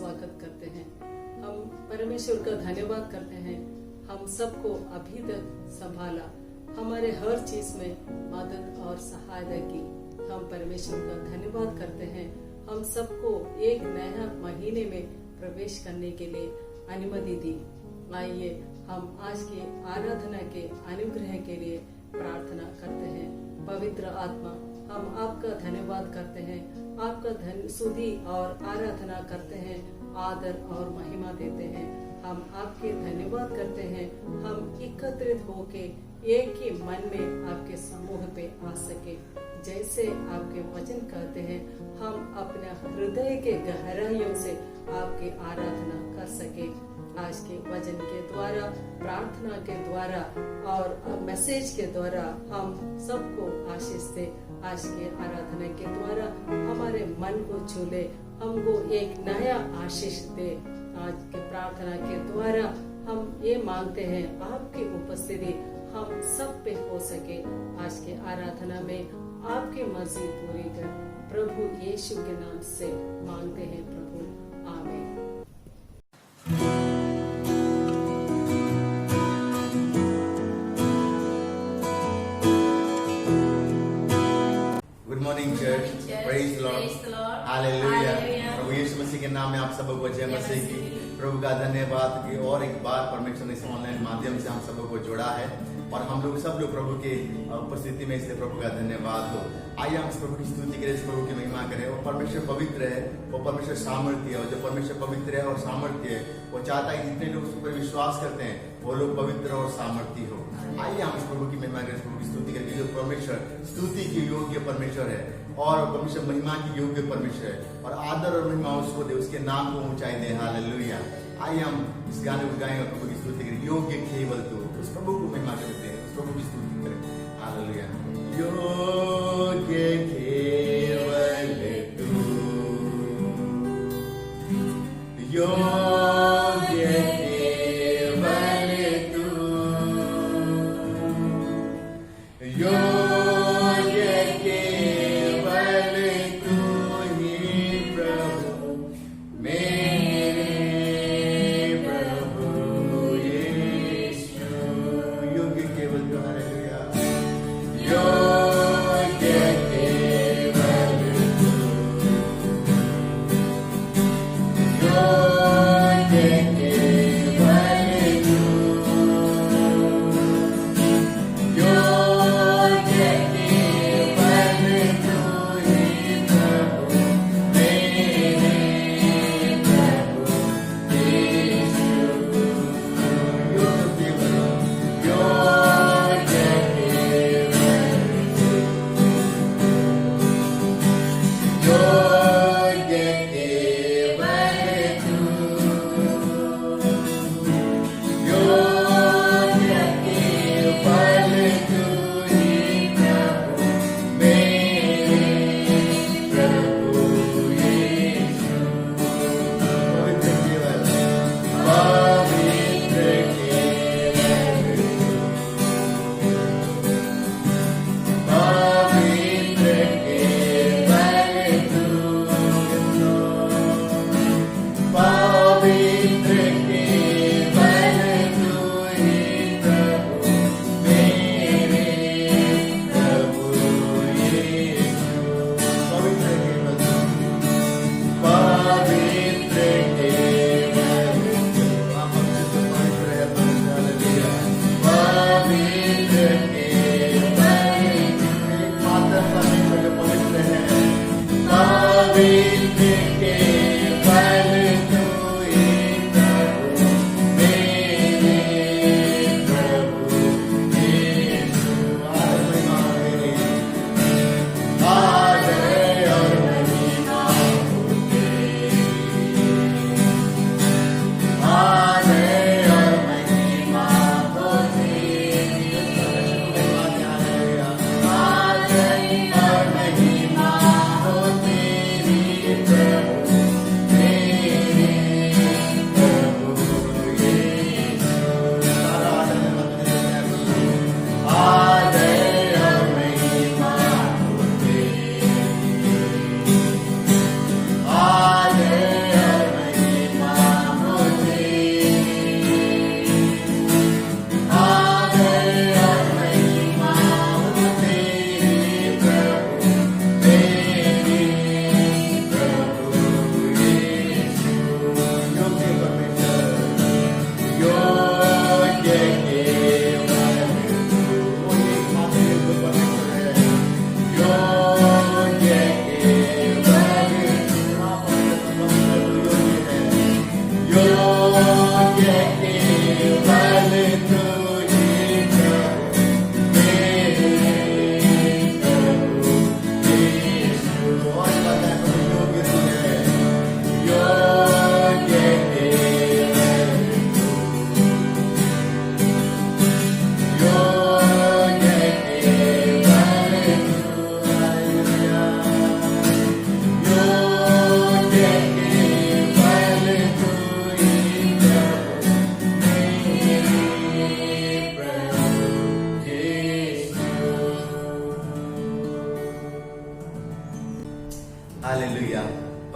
स्वागत करते हैं। हम परमेश्वर का धन्यवाद करते हैं, हम सबको अभी तक संभाला, हमारे हर चीज में मदद और सहायता की। हम परमेश्वर का धन्यवाद करते हैं। हम सबको एक नया महीने में प्रवेश करने के लिए अनुमति दी। आइए हम आज के आराधना के अनुग्रह के लिए प्रार्थना करते हैं। पवित्र आत्मा, हम आपका धन्यवाद करते हैं, आपका स्तुति और आराधना करते हैं, आदर और महिमा देते हैं। हम आपके धन्यवाद करते हैं। हम एकत्रित होके एक ही मन में आपके समूह पे आ सके। जैसे आपके वचन कहते हैं, हम अपने हृदय के गहराइयों से आपकी आराधना कर सके। आज के वचन के द्वारा, प्रार्थना के द्वारा और मैसेज के द्वारा हम सबको आशीष दे। आज के आराधना के द्वारा हमारे मन को छू ले, हमको एक नया आशीष दे। आज के प्रार्थना के द्वारा हम ये मांगते हैं, आपकी उपस्थिति हम सब पे हो सके। आज के आराधना में आपकी मर्जी पूरी कर, प्रभु यीशु के नाम से मांगते हैं प्रभु, आमीन। Good morning church, praise the lord, hallelujah. प्रभु यीशु मसीह के नाम में आप सबको जय मसीह की। प्रभु का धन्यवाद कि और एक बार परमेश्वर ने इस ऑनलाइन माध्यम से हम सबको जोड़ा है और हम लोग सब लोग प्रभु के उपस्थिति में, इसलिए प्रभु का धन्यवाद हो। आइए हम इस प्रभु की स्तुति करें, इस प्रभु की महिमा करें। वो परमेश्वर पवित्र है, वो परमेश्वर सामर्थ्य है, और जो परमेश्वर पवित्र है और सामर्थ्य है, वो चाहता है जितने लोग उस पर विश्वास करते हैं वो लोग पवित्र और सामर्थ्य हो। आइए हम इस प्रभु की महिमा करें, इस प्रभु की स्तुति करें। जो परमेश्वर स्तुति के योग्य परमेश्वर है और परमेश्वर महिमा की योग्य परमेश्वर है, और आदर और महिमा उसको दे, उसके नाम को ऊंचाई दे। हालेलुया। आइए हम इस गाने को गाएं और प्रभु की स्तुति करें। योग्य केवल तू, उस प्रभु को महिमा करते हैं, उस प्रभु की स्तुति करें। हालेलुया। योग्य केवल तू, योग्य केवल तू, योग्य केवल तू ही प्रभु, मेरे प्रभु यीशु। योग्य केवल तू, हालेलुया। योग्य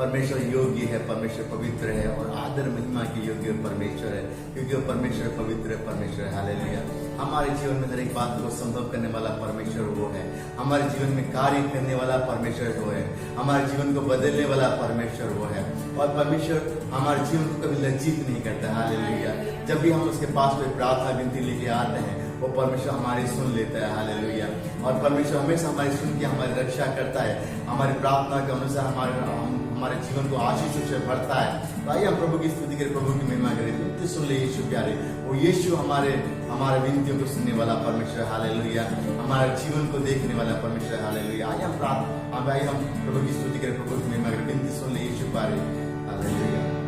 परमेश्वर योग्य है, परमेश्वर पवित्र है और आदर महिमा के योग्य परमेश्वर है, क्योंकि वो परमेश्वर पवित्र है, परमेश्वर है। हालेलुया। हमारे जीवन में हर एक बात को संभव करने वाला परमेश्वर वो है। हमारे जीवन में कार्य करने वाला परमेश्वर वो है। हमारे जीवन को बदलने वाला परमेश्वर वो है। और परमेश्वर हमारे जीवन को कभी लज्जित नहीं करता। हालेलुया। जब भी हम उसके पास कोई प्रार्थना विनती लेके आते हैं, वो परमेश्वर हमारी सुन लेता है। हालेलुया। और परमेश्वर हमेशा हमारी सुन के हमारी रक्षा करता है। हमारी प्रार्थना के अनुसार हमारे जीवन को आशीष से भरता है। तो आइए हम प्रभु की स्तुति करें, प्रभु की महिमा करें। विनती सुन ले यीशु प्यारे। वो यीशु हमारे विनतियों को सुनने वाला परमेश्वर। हालेलुया। हमारे जीवन को देखने वाला परमेश्वर। हालेलुया। आइए हम प्रभु की स्तुति करें, प्रभु की महिमा करें। विनती सुन ले यीशु प्यारे। हालेलुया।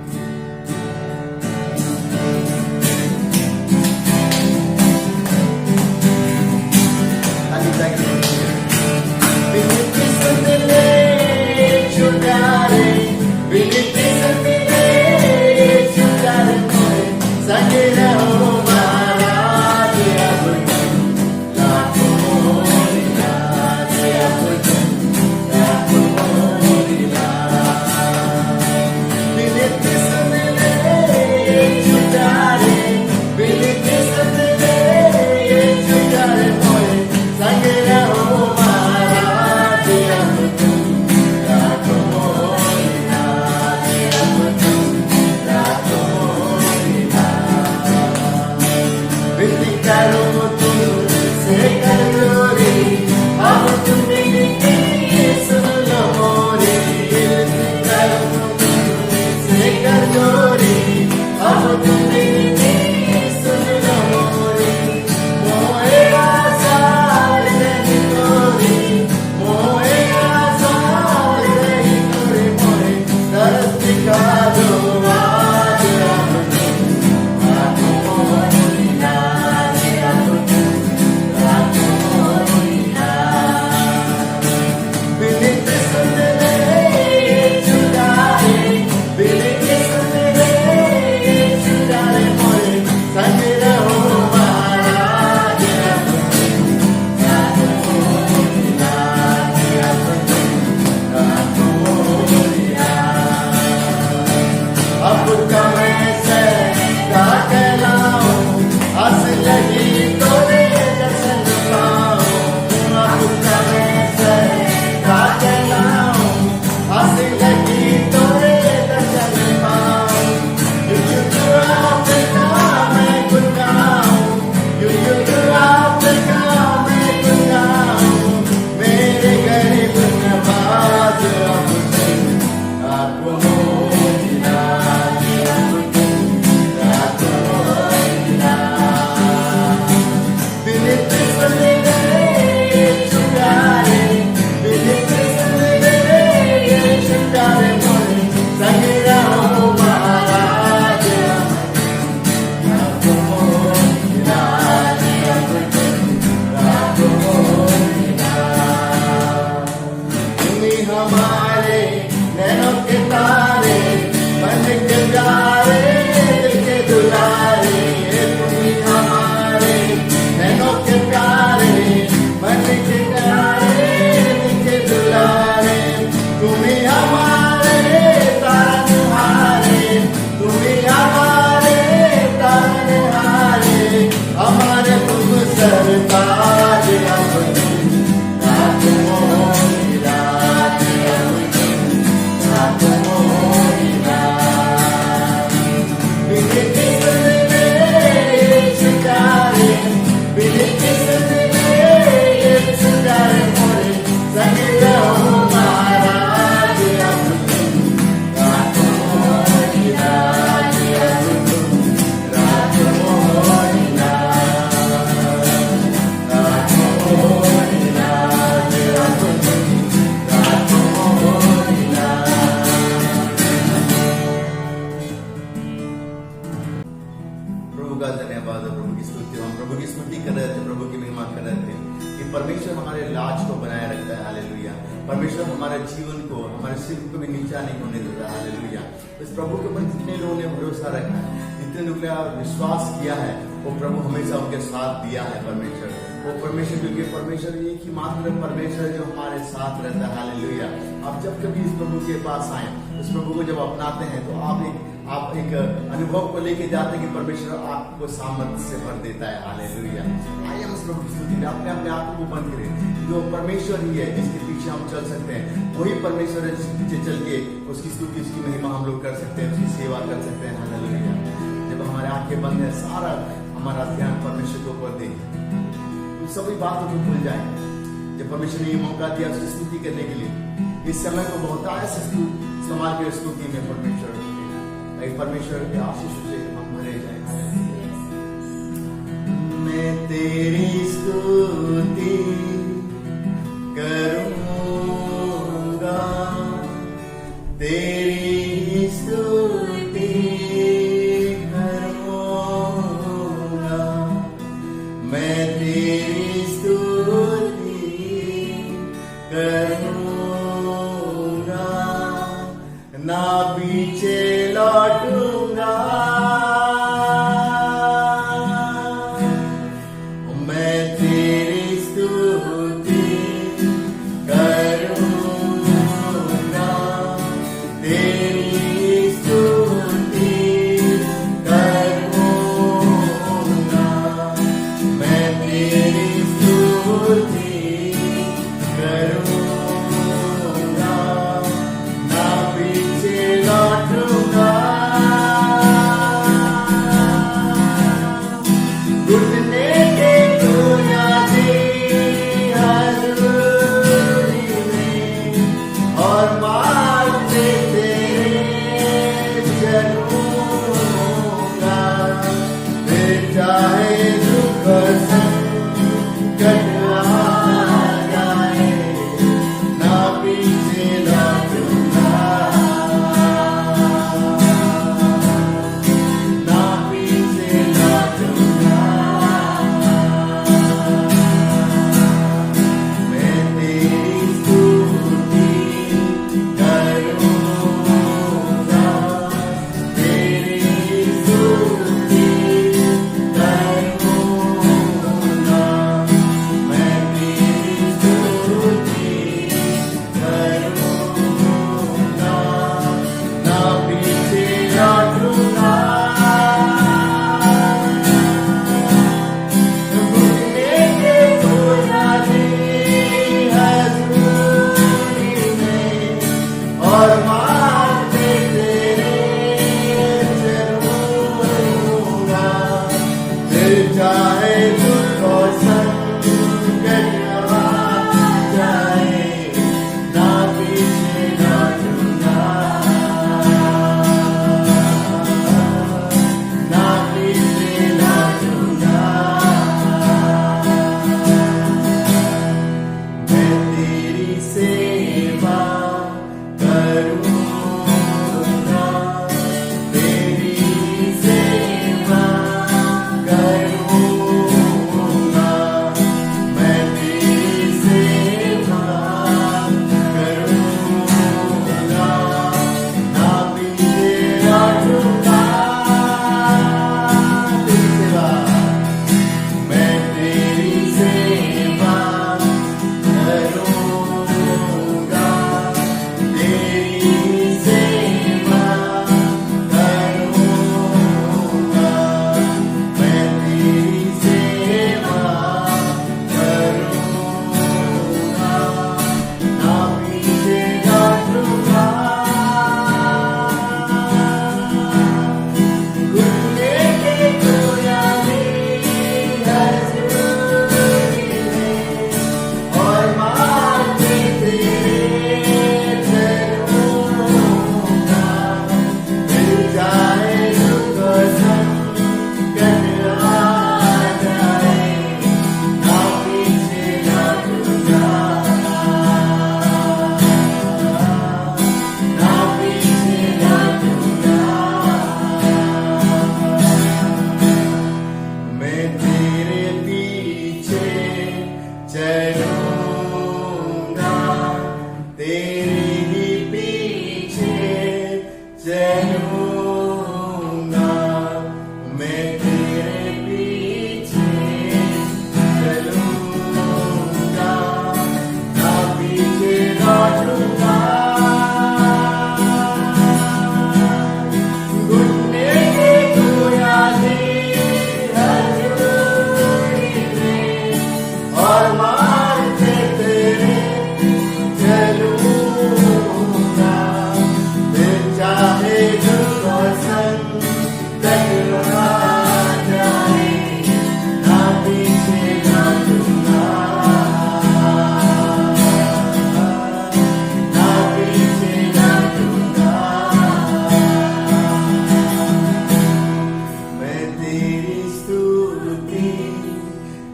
परमेश्वर हमारे लाज को बनाए रखता है। हालेलुया। परमेश्वर हमारे जीवन को, हमारे सिर को भी नीचा नहीं होने देता। हालेलुया। इस प्रभु के ऊपर जितने लोगों ने भरोसा रखा है, जितने लोगों ने विश्वास किया है, वो प्रभु हमेशा उनके साथ दिया है परमेश्वर। वो परमेश्वर, क्योंकि परमेश्वर एक ही मात्र परमेश्वर जो हमारे साथ रहता है। हालेलुया। आप जब कभी इस प्रभु के पास आए, इस प्रभु को जब अपनाते हैं, तो आप एक अनुभव को लेके जाते हैं कि परमेश्वर आपको सामर्थ्य से भर देता है। हालेलुया। आइए हम इस प्रभु की स्तुति में अपने आंखों को बंद करें। जो परमेश्वर ही है जिसके पीछे हम चल सकते हैं, वही परमेश्वर है जिसके पीछे चल के उसकी स्तुति, उसकी महिमा हम लोग कर सकते हैं, उसकी सेवा कर सकते हैं। हालेलुया। जब हमारे आंखें बंद है, सारा हमारा ध्यान परमेश्वर के ऊपर दें, सभी बातों को भूल जाए। जब परमेश्वर ने ये मौका दिया उसकी स्तुति करने के लिए, इस समय को बहुत ऐसे इस्तेमाल के स्तुति में परमेश्वर के आशीष से हम भरे जाए। मैं तेरी स्तुति करूंगा, तेरी स्तुति करूंगा, मैं तेरी स्तुति करूंगा, ना पीछे लौटूंगा, मैं तेरी स्तुति करूंगा, तेरी स्तुति करूंगा, मैं तेरी स्तुति करूंगा, ना पीछे लौटूंगा। घुटने के दुनिया दी हजूरी में और मांगते तेरे चलूंगा, फिर चाहे दुख संकट आ जाए, ना पीछे लौटूंगा, ना पीछे लौटूंगा, मैं तेरी स्तुति करूंगा, तेरी स्तुति करूंगा, मैं तेरी स्तुति करूंगा, ना पीछे लौटूंगा। घुटने के दुनिया दी हजूरी में और मांगते तेरे चलूंगा, फिर चाहे दुख और संकट आ जाए, ना पीछे लौटूंगा, ना पीछे लौटूंगा, मैं तेरी सेवा करूंगा, तेरी सेवा करूंगा,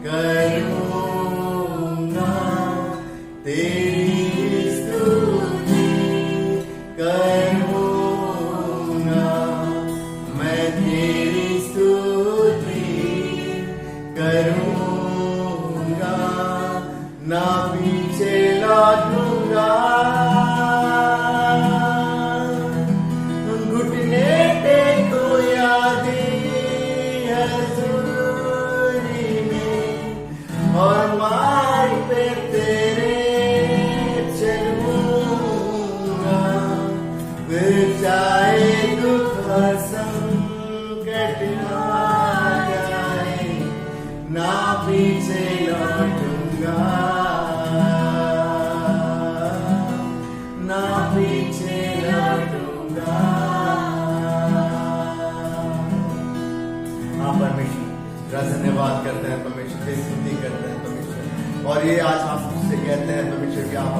करूँगा तेरी स्तुति करूँगा मैं तेरी स्तुति करूँगा ना पीछे लौटूंगा घुटने टेको यादें हजूरी में और मार्ग पे तेरे चलूंगा फिर चाहे दुख संकट आ जाए ना पीछे लौटूंगा ना पीछे लौटूंगा। हाँ परमेश्वर धन्यवाद करते हैं परमेश्वर की स्तुति करते हैं परमेश्वर और ये आज हम उससे कहते हैं परमेश्वर कि आप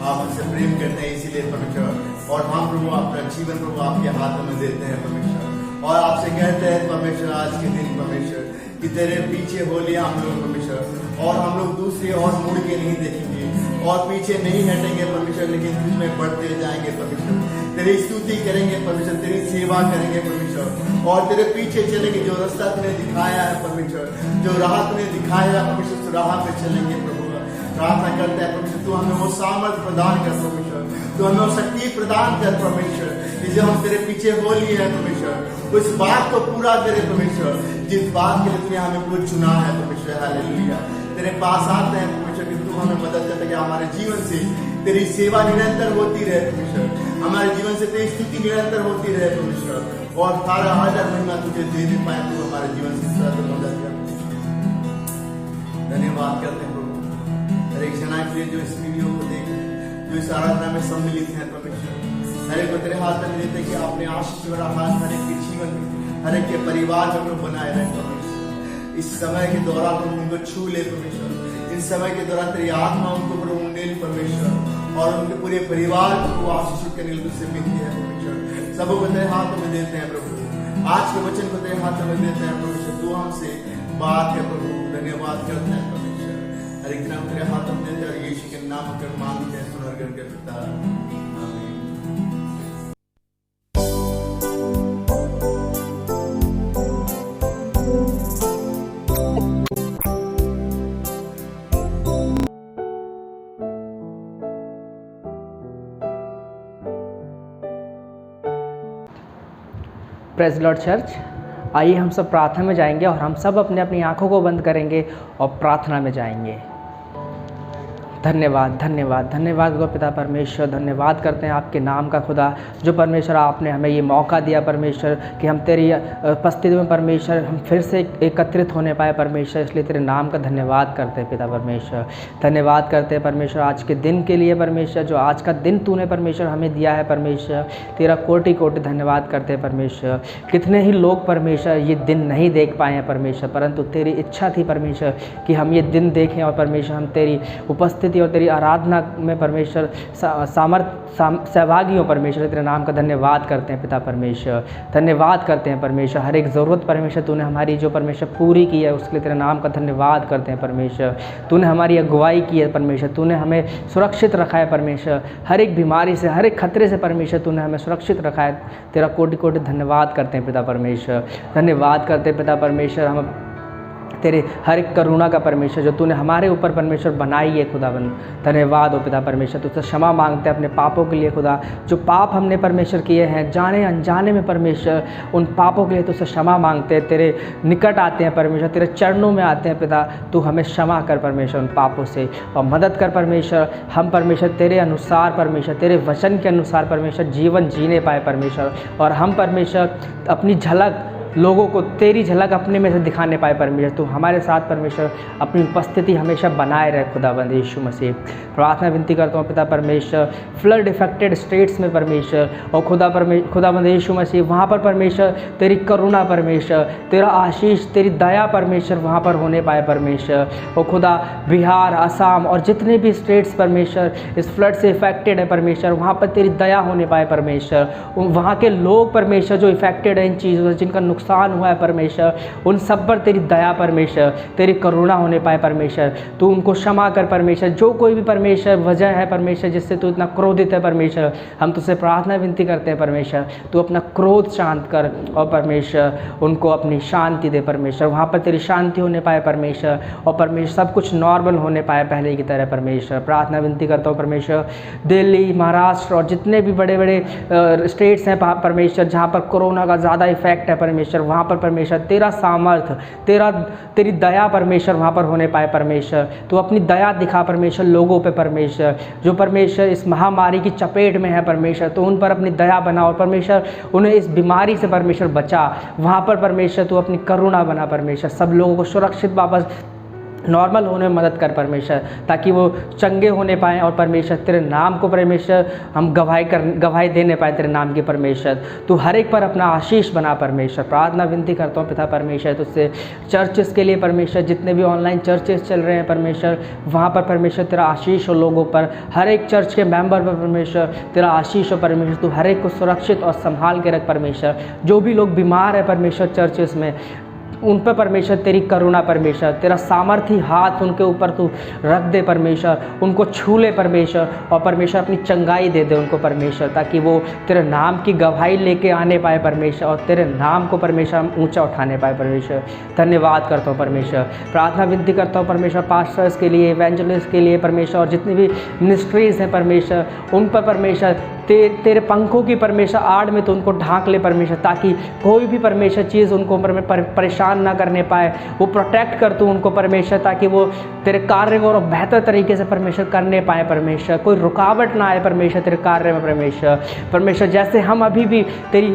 हमसे प्रेम करते हैं इसीलिए परमेश्वर और हम प्रभु अपना जीवन प्रभु आपके हाथों में देते हैं परमेश्वर और आपसे कहते हैं परमेश्वर आज के दिन परमेश्वर कि तेरे पीछे हो लिया हम लोग परमेश्वर और हम लोग दूसरी और मुड़ के नहीं देखेंगे और पीछे नहीं हटेंगे परमेश्वर लेकिन तुझमें बढ़ते जाएंगे परमेश्वर तेरी स्तुति करेंगे परमेश्वर तेरी सेवा करेंगे परमेश्वर और तेरे पीछे चलेंगे जो रास्ता तूने दिखाया है परमेश्वर जो राह तूने दिखाया है परमेश्वर उस राह पे चलेंगे प्रभु प्रार्थना करते हैं परमेश्वर तू हमें वो सामर्थ प्रदान कर परमेश्वर तू हमें वो शक्ति प्रदान कर परमेश्वर कि जो हम तेरे पीछे हो लिए हैं परमेश्वर उस बात को पूरा करे परमेश्वर जिस बात के लिए तूने हमें पूरा चुना है परमेश्वर हालेलुया तेरे पास आते हैं परमेश्वर कि तू हमें मदद करता है कि हमारे जीवन से तेरी सेवा निरंतर होती रहे परमेश्वर हमारे जीवन से तेरी स्तुति निरंतर होती रहे परमेश्वर और सारा आदर महिमा तुझे दे पाए तू हमारे जीवन से मदद कर धन्यवाद करते हैं प्रभु हर एक जना के लिए जो इस वीडियो को देख रहे हैं जो इस आराधना में सम्मिलित है परमेश्वर हर एक को तेरे हाथ में देते कि अपने आशीष भरा हाथ हर एक के जीवन में हर एक के परिवार में लोग बनाए रहे परमेश्वर इस समय के दौरान तुम उनको छू ले परमेश्वर इस समय के दौरान तेरी आत्मा उनको प्रभु ले परमेश्वर और उनके पूरे परिवार को आशीषित करने के लिए तुझसे मिलती है परमेश्वर सबको तेरे हाथों में देते हैं प्रभु आज के वचन को तेरे हाथों में देते हैं परमेश्वर तू हमसे बात है प्रभु धन्यवाद करते हैं परमेश्वर हर एक नाम तेरे हाथों में देते हैं और यीशु के नाम कर मांगते हैं सुनर करके पिता आमीन। प्रेज़ लॉर्ड चर्च आइए हम सब प्रार्थना में जाएंगे और हम सब अपने अपनी आंखों को बंद करेंगे और प्रार्थना में जाएंगे। धन्यवाद धन्यवाद धन्यवाद गो पिता परमेश्वर धन्यवाद करते हैं आपके नाम का खुदा जो परमेश्वर आपने हमें ये मौका दिया परमेश्वर कि हम तेरी उपस्थिति में परमेश्वर हम फिर से एकत्रित होने पाए परमेश्वर इसलिए तेरे नाम का धन्यवाद करते हैं पिता परमेश्वर धन्यवाद करते हैं परमेश्वर आज के दिन के लिए परमेश्वर जो आज का दिन तूने परमेश्वर हमें दिया है परमेश्वर तेरा कोटि कोटि धन्यवाद करते हैं परमेश्वर कितने ही लोग परमेश्वर ये दिन नहीं देख पाए हैं परमेश्वर परंतु तेरी इच्छा थी परमेश्वर कि हम ये दिन देखें और परमेश्वर हम तेरी उपस्थिति और तेरी आराधना में परमेश्वर सहभागी हो परमेश्वर तेरे नाम का धन्यवाद करते हैं पिता परमेश्वर धन्यवाद करते हैं परमेश्वर हर एक ज़रूरत परमेश्वर तूने हमारी जो परमेश्वर पूरी की है उसके लिए तेरे नाम का धन्यवाद करते हैं परमेश्वर तूने हमारी अगुवाई की है परमेश्वर तूने हमें सुरक्षित रखा है परमेश्वर हर एक बीमारी से हर एक खतरे से परमेश्वर तूने हमें सुरक्षित रखा है तेरा कोटि कोटि धन्यवाद करते हैं पिता परमेश्वर धन्यवाद करते हैं पिता परमेश्वर हम तेरे हर एक करुणा का परमेश्वर जो तूने हमारे ऊपर परमेश्वर बनाई है खुदावन धन्यवाद हो पिता परमेश्वर तुझसे क्षमा मांगते हैं अपने पापों के लिए खुदा जो पाप हमने परमेश्वर किए हैं जाने अनजाने में परमेश्वर उन पापों के लिए तुझसे क्षमा मांगते हैं तेरे निकट आते हैं परमेश्वर तेरे चरणों में आते हैं पिता तू हमें क्षमा कर परमेश्वर उन पापों से और मदद कर परमेश्वर हम परमेश्वर तेरे अनुसार परमेश्वर तेरे वचन के अनुसार परमेश्वर जीवन जीने पाए परमेश्वर और हम परमेश्वर अपनी झलक लोगों को तेरी झलक अपने में से दिखाने पाए परमेश्वर तू हमारे साथ परमेश्वर अपनी उपस्थिति हमेशा बनाए रहे खुदाबंद यीशु मसीह प्रार्थना विनती करता हूँ पिता परमेश्वर फ्लड इफेक्टेड स्टेट्स में परमेश्वर और खुदाबंद यीशु मसीह वहाँ पर परमेश्वर तेरी करुणा परमेश्वर तेरा आशीष तेरी दया परमेश्वर वहाँ पर होने पाए परमेश्वर और खुदा बिहार असम और जितने भी स्टेट्स परमेश्वर इस फ्लड से इफेक्टेड है परमेश्वर वहाँ पर तेरी दया होने पाए परमेश्वर वहाँ के लोग परमेश्वर जो इफेक्टेड है इन चीज़ों से जिनका नुकसान नुकसान हुआ है परमेश्वर, उन सब पर तेरी दया परमेश्वर, तेरी करुणा होने पाए परमेश्वर। तू उनको क्षमा कर परमेश्वर, जो कोई भी परमेश्वर वजह है परमेश्वर जिससे तू इतना क्रोधित है परमेश्वर, हम तुझसे प्रार्थना विनती करते हैं परमेश्वर, तू अपना क्रोध शांत कर और परमेश्वर उनको अपनी शांति दे परमेश्वर, वहाँ पर तेरी शांति होने पाए परमेश्वर, और परमेश्वर सब कुछ नॉर्मल होने पाए पहले की तरह परमेश्वर। प्रार्थना विनती करता हूँ परमेश्वर, दिल्ली, महाराष्ट्र और जितने भी बड़े बड़े स्टेट्स हैं परमेश्वर जहाँ पर कोरोना का ज़्यादा इफेक्ट है परमेश्वर, वहाँ पर परमेश्वर तेरा सामर्थ, तेरी दया परमेश्वर वहाँ पर होने पाए परमेश्वर। तो अपनी दया दिखा परमेश्वर लोगों पे परमेश्वर, जो परमेश्वर इस महामारी की चपेट में है परमेश्वर, तो उन पर अपनी दया बना और परमेश्वर उन्हें इस बीमारी से परमेश्वर बचा। वहाँ पर परमेश्वर तू अपनी करुणा बना परमेश्वर, सब लोगों को सुरक्षित वापस नॉर्मल होने में मदद कर परमेश्वर, ताकि वो चंगे होने पाएँ और परमेश्वर तेरे नाम को परमेश्वर हम गवाही देने पाए तेरे नाम की परमेश्वर। तू हर एक पर अपना आशीष बना परमेश्वर। प्रार्थना विनती करता हूँ पिता परमेश्वर तुझसे चर्चेस के लिए परमेश्वर, जितने भी ऑनलाइन चर्चेस चल रहे हैं परमेश्वर, वहाँ पर परमेश्वर तेरा आशीष हो लोगों पर, हर एक चर्च के मेंबर पर परमेश्वर तेरा आशीष हो परमेश्वर। तू हर एक को सुरक्षित और संभाल के रख परमेश्वर। जो भी लोग बीमार है परमेश्वर चर्चेस में, उन पर परमेश्वर तेरी करुणा परमेश्वर, तेरा सामर्थी हाथ उनके ऊपर तू रख दे परमेश्वर, उनको छू ले परमेश्वर, और परमेश्वर अपनी चंगाई दे दे उनको परमेश्वर, ताकि वो तेरे नाम की गवाही लेके आने पाए परमेश्वर, और तेरे नाम को परमेश्वर हम ऊंचा उठाने पाए परमेश्वर। धन्यवाद करता हूँ परमेश्वर। प्रार्थना विनती करता हूँ परमेश्वर पास्टर्स के लिए, इवेंजलिस्ट के लिए परमेश्वर, और जितनी भी मिनिस्ट्रीज़ हैं परमेश्वर, उन पर परमेश्वर तेरे पंखों की परमेश्वर आड़ में तो उनको ढांक ले परमेश्वर, ताकि कोई भी परमेश्वर चीज़ उनको परेशान ना करने पाए। वो प्रोटेक्ट कर तू उनको परमेश्वर, ताकि वो तेरे कार्य को और बेहतर तरीके से परमेश्वर करने पाए परमेश्वर। कोई रुकावट ना आए परमेश्वर तेरे कार्य में परमेश्वर। जैसे हम अभी भी तेरी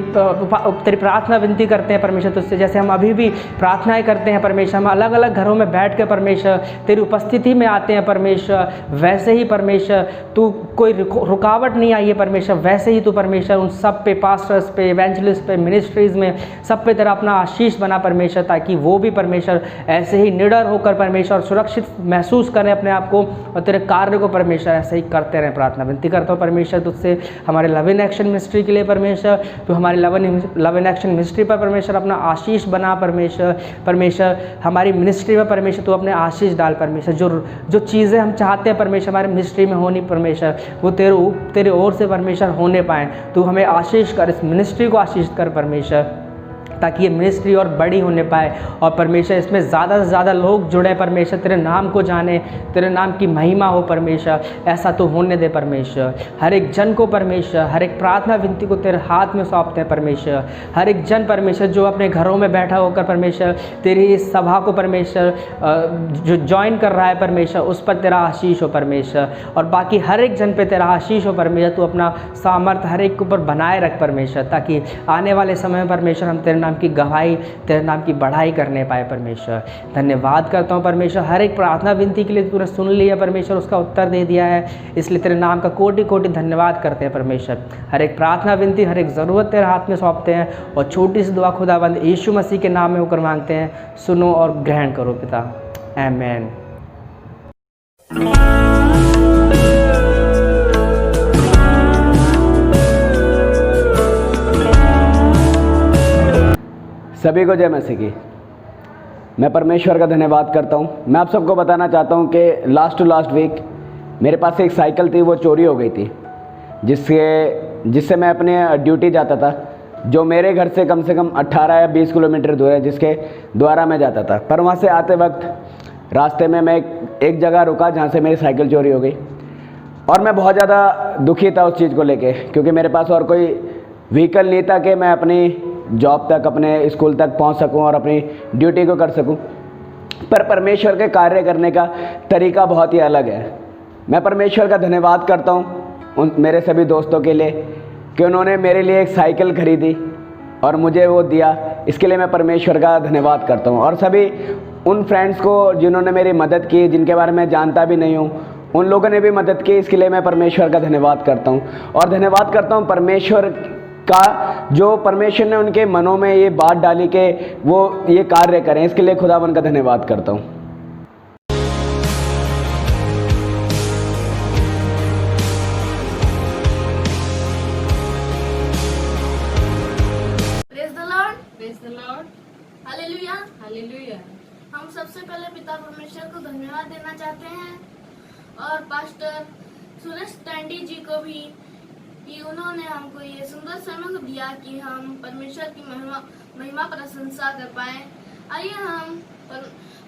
प्रार्थना विनती करते हैं परमेश्वर तुझसे, जैसे हम अभी भी प्रार्थनाएं करते हैं परमेश्वर, हम अलग अलग घरों में बैठ कर परमेश्वर तेरी उपस्थिति में आते हैं परमेश्वर, वैसे ही परमेश्वर तू कोई रुकावट नहीं आई है परमेश्वर, वैसे ही तू परमेश्वर उन सब पे, पास्टर्स पे, इवेंजलिस्ट पे, मिनिस्ट्रीज में, सब पे तेरा अपना आशीष बना परमेश्वर, ताकि वो भी परमेश्वर ऐसे ही निडर होकर परमेश्वर सुरक्षित महसूस करें अपने आप को, और तेरे कार्य को परमेश्वर ऐसे ही करते रहें। प्रार्थना विनती करता हूँ परमेश्वर तुझसे हमारे लव इन एक्शन मिनिस्ट्री के लिए परमेश्वर, तो हमारे लव इन एक्शन मिनिस्ट्री पर परमेश्वर अपना आशीष बना परमेश्वर हमारी मिनिस्ट्री में परमेश्वर तू अपने आशीष डाल परमेश्वर। जो चीज़ें हम चाहते हैं परमेश्वर हमारे मिनिस्ट्री में होनी परमेश्वर, वो तेरे ओर से परमेश्वर होने पाए। तू हमें आशीष कर, इस मिनिस्ट्री को आशीष कर परमेश्वर, ताकि ये मिनिस्ट्री और बड़ी होने पाए, और परमेश्वर इसमें ज़्यादा से ज़्यादा लोग जुड़े परमेश्वर, तेरे नाम को जाने, तेरे नाम की महिमा हो परमेश्वर, ऐसा तो होने दे परमेश्वर। हर एक जन को परमेश्वर, हर एक प्रार्थना विनती को तेरे हाथ में सौंपते हैं परमेश्वर। हर एक जन परमेश्वर जो अपने घरों में बैठा होकर परमेश्वर तेरी इस सभा को परमेश्वर जो ज्वाइन कर रहा है परमेश्वर, उस पर तेरा आशीष हो परमेश्वर, और बाकी हर एक जन पे तेरा आशीष हो परमेश्वर। तू अपना सामर्थ हर एक के ऊपर बनाए रख परमेश्वर, ताकि आने वाले समय में परमेश्वर हम तेरे नाम की गवाही, तेरे नाम की बढ़ाई करने पाए परमेश्वर। धन्यवाद करता हूँ परमेश्वर, हर एक प्रार्थना विनती के लिए तूने सुन लिया परमेश्वर, उसका उत्तर दे दिया है, इसलिए तेरे नाम का कोटि कोटि धन्यवाद करते हैं परमेश्वर। हर एक प्रार्थना विनती, हर एक ज़रूरत तेरे हाथ में सौंपते हैं, और छोटी सी दुआ खुदाबंद यीशु मसीह के नाम में होकर मांगते हैं, सुनो और ग्रहण करो पिता, आमीन। सभी को जय मसीह की। मैं परमेश्वर का धन्यवाद करता हूँ। मैं आप सबको बताना चाहता हूँ कि लास्ट वीक मेरे पास एक साइकिल थी, वो चोरी हो गई थी, जिससे मैं अपने ड्यूटी जाता था, जो मेरे घर से कम 18 या 20 किलोमीटर दूर है, जिसके द्वारा मैं जाता था। पर वहाँ से आते वक्त रास्ते में मैं एक जगह रुका जहाँ से मेरी साइकिल चोरी हो गई, और मैं बहुत ज़्यादा दुखी था उस चीज़ को लेके, क्योंकि मेरे पास और कोई व्हीकल नहीं था कि मैं अपनी जॉब तक, अपने स्कूल तक पहुंच सकूं और अपनी ड्यूटी को कर सकूं। पर परमेश्वर के कार्य करने का तरीका बहुत ही अलग है। मैं परमेश्वर का धन्यवाद करता हूं मेरे सभी दोस्तों के लिए कि उन्होंने मेरे लिए एक साइकिल खरीदी और मुझे वो दिया, इसके लिए मैं परमेश्वर का धन्यवाद करता हूं। और सभी उन फ्रेंड्स को जिन्होंने मेरी मदद की, जिनके बारे में जानता भी नहीं हूँ, उन लोगों ने भी मदद की, इसके लिए मैं परमेश्वर का धन्यवाद करता हूँ। और धन्यवाद करता हूँ परमेश्वर का, जो परमेश्वर ने उनके मनों में ये बात डाली कि वो ये कार्य करें, इसके लिए खुदावन का धन्यवाद करता हूँ। Praise the Lord. Hallelujah. Hallelujah. हम सबसे पहले पिता परमेश्वर को धन्यवाद देना चाहते हैं और पास्टर सुरेश टंडी जी को भी कि उन्होंने हमको ये सुंदर समय को दिया कि हम परमेश्वर की महिमा प्रशंसा कर पाए। आइए हम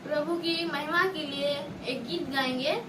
प्रभु की महिमा के लिए एक गीत गाएंगे।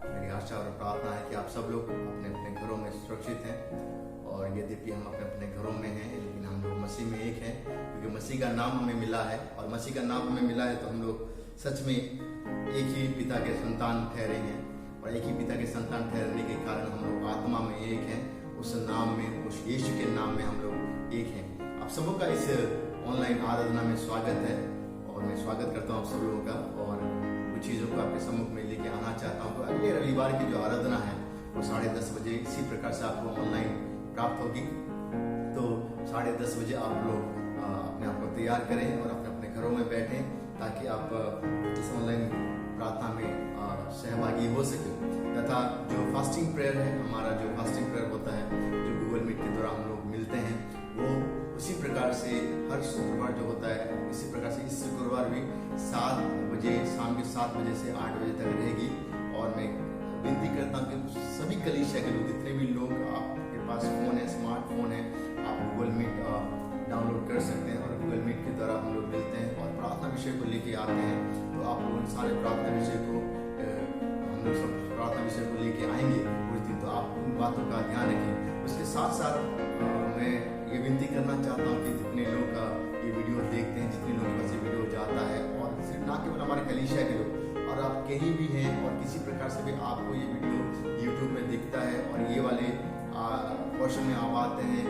मेरी आशा और प्रार्थना है कि आप सब लोग अपने अपने घरों में सुरक्षित हैं, और यद्यपि हम अपने अपने घरों में हैं लेकिन हम लोग मसीह में एक हैं, क्योंकि मसीह का नाम हमें मिला है, और मसीह का नाम हमें मिला है तो हम लोग सच में एक ही पिता के संतान ठहरे हैं, और एक ही पिता के संतान ठहरने के कारण हम लोग आत्मा में एक हैं, उस नाम में, उस यीशु के नाम में हम लोग एक हैं। आप सबों का इस ऑनलाइन आराधना में स्वागत है, और मैं स्वागत करता हूँ आप सब लोगों का, और कुछ चीज़ों को आपके सम्मुख में लेके आना चाहता हूँ। तो अगले रविवार की जो आराधना है वो 10:30 बजे इसी प्रकार से आपको ऑनलाइन प्राप्त होगी। तो 10:30 बजे आप लोग अपने आप को तैयार करें और अपने अपने घरों में बैठें, ताकि आप इस ऑनलाइन प्रार्थना में सहभागी हो सके। तथा जो फास्टिंग प्रेयर है, हमारा जो फास्टिंग प्रेयर होता है, जो गूगल मीट के द्वारा हम लोग मिलते हैं, वो उसी प्रकार से हर शुक्रवार जो होता है, इसी प्रकार से इस शुक्रवार भी 7 बजे, शाम के 7 बजे से 8 बजे तक रहेगी। और मैं विनती करता हूँ कि सभी कलीसिया के लोग, जितने भी लोग आपके पास फ़ोन है, स्मार्टफोन है, आप गूगल मीट डाउनलोड कर सकते हैं, और गूगल मीट के द्वारा हम लोग मिलते हैं और प्रार्थना विषय को लेके आते हैं। तो आप लोग उन सारे प्रार्थना विषय को, हम लोग सब प्रार्थना विषय को लेके आएंगे उस दिन, तो आप उन बातों का ध्यान रखें। उसके साथ साथ मैं ये विनती करना चाहता हूँ कि जितने लोग ये वीडियो देखते हैं, जितने लोगों के पास ये वीडियो जाता है, और सिर्फ ना केवल हमारे कलीसिया के लोग, और आप कहीं भी हैं और किसी प्रकार से भी आपको ये वीडियो यूट्यूब में दिखता है और ये वाले क्वेश्चन में आप आते हैं,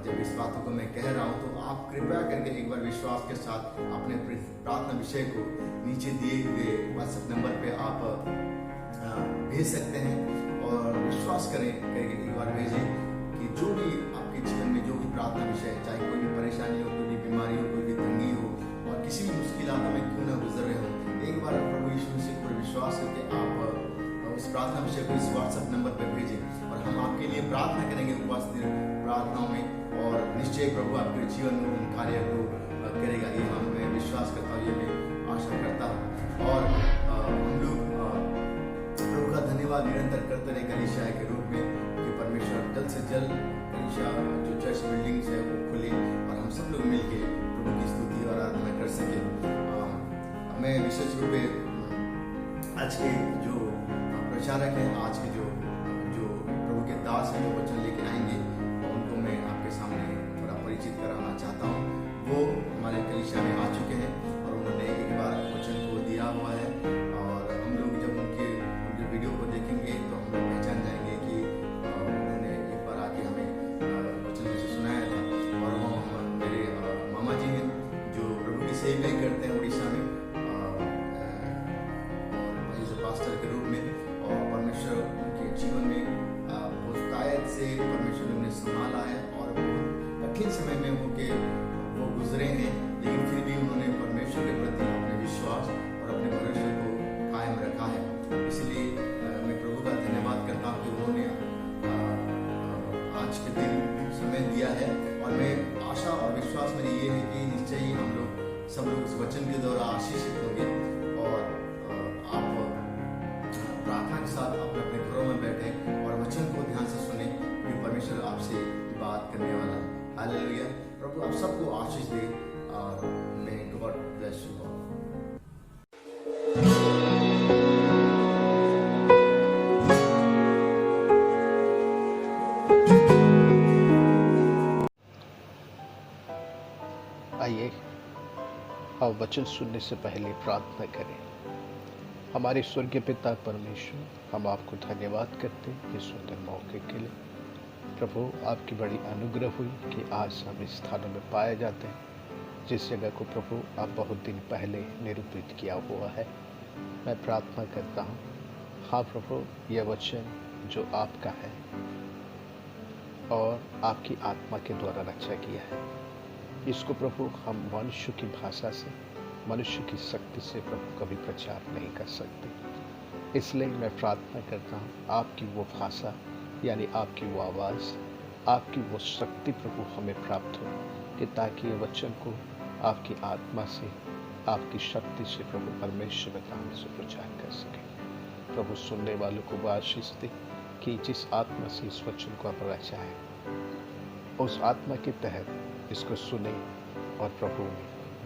जब इस बातों को मैं कह रहा हूँ, तो आप कृपया करके एक बार विश्वास के साथ अपने प्रार्थना विषय को नीचे दिए हुए व्हाट्सएप नंबर पे आप भेज सकते हैं, और विश्वास करें करके एक बार भेजें कि जो भी आपके जीवन में जो भी प्रार्थना विषय है, चाहे कोई भी परेशानी हो, कोई भी बीमारी हो, कोई भी तंगी हो, और किसी भी मुश्किलातों में क्यों ना गुजर रहे हो, एक बार प्रभु यीशु से पूरे विश्वास करके आप उस प्रार्थना विषय को इस व्हाट्सएप नंबर पर भेजें, और हम आपके लिए प्रार्थना करेंगे उपवास प्रार्थनाओं में, और निश्चय प्रभु आपके जीवन में उन कार्य को करेगा। ये मैं विश्वास करता हूँ, ये मैं आशा करता हूँ। और हम लोग प्रभु का धन्यवाद निरंतर करते रहे कलीसिया के रूप में, कि परमेश्वर जल्द से जल्द कलीसिया जो चर्च बिल्डिंग्स है वो खुले, और हम सब लोग मिलके प्रभु की स्तुति और आराधना कर सके। मैं विशेष रूप में आज के जो प्रचारक हैं, आज के जो प्रभु के दास हैं, जो वचन लेके आएंगे, उनको मैं आपके सामने थोड़ा परिचित कराना चाहता हूँ। वो हमारे कलीसिया में आ चुके हैं, और उन्होंने एक बार वचन को दिया हुआ है, और हम लोग जब उनके वीडियो को देखेंगे तो हम लोग पहचान जाएंगे कि उन्होंने एक बार आके हमें वचन से सुनाया था। और वो मेरे मामा जी हैं, जो प्रभु की सेवा करते हैं उड़ीसा में, पास्टर के रूप में, और परमेश्वर के जीवन में बहुत तायत से परमेश्वर ने उन्हें संभाला है, और बहुत कठिन समय में होके वो गुजरे हैं, लेकिन फिर भी उन्होंने परमेश्वर के प्रति अपने विश्वास और अपने भरोसे को कायम रखा है। इसलिए मैं प्रभु का धन्यवाद करता हूँ कि उन्होंने आज के दिन समय दिया है, और मैं आशा और विश्वास मेरी ये है कि निश्चय ही हम लोग सब लोग उस वचन के द्वारा आशीषित होंगे, और आप प्रार्थना के साथ अपने अपने घरों में बैठे और वचन को ध्यान से सुने, कि परमेश्वर आपसे बात करने वाला है। हालेलुया। प्रभु आप सबको आशीष दे, और may God bless you all. आइए और वचन सुनने से पहले प्रार्थना करें। हमारे स्वर्गीय पिता परमेश्वर, हम आपको धन्यवाद करते हैं इस सुंदर मौके के लिए। प्रभु आपकी बड़ी अनुग्रह हुई कि आज हम इस स्थानों में पाए जाते हैं, जिस जगह को प्रभु आप बहुत दिन पहले निरूपित किया हुआ है। मैं प्रार्थना करता हूँ, हाँ प्रभु, यह वचन जो आपका है और आपकी आत्मा के द्वारा रचा किया है, इसको प्रभु हम मनुष्य की भाषा से, मनुष्य की शक्ति से प्रभु कभी प्रचार नहीं कर सकते। इसलिए मैं प्रार्थना करता हूँ, आपकी वो भाषा यानी आपकी वो आवाज़, आपकी वो शक्ति प्रभु हमें प्राप्त हो, कि ताकि ये वचन को आपकी आत्मा से, आपकी शक्ति से प्रभु परमेश्वर के नाम से प्रचार कर सके। प्रभु सुनने वालों को आशीष दे कि जिस आत्मा से इस वचन को आप रचा है, उस आत्मा के तहत इसको सुने और प्रभु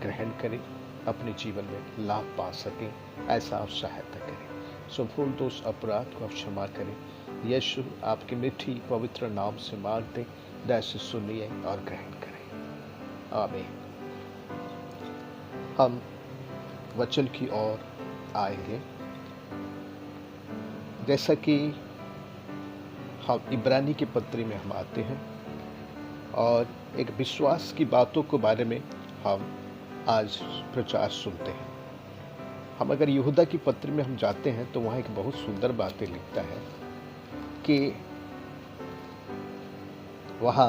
ग्रहण करें, अपने जीवन में लाभ पा सकें, ऐसा आप सहायता करें। भूल दोष अपराध को आप क्षमा करें। यीशु आपकी मीठी पवित्र नाम से मांगते, दया से सुनिए और ग्रहण करें। आमीन। हम वचन की ओर आएंगे। जैसा कि हम इब्रानी की पत्री में हम आते हैं और एक विश्वास की बातों के बारे में हम आज प्रचार सुनते हैं। हम अगर यहूदा की पत्री में हम जाते हैं तो वहाँ एक बहुत सुंदर बातें लिखता है कि वहाँ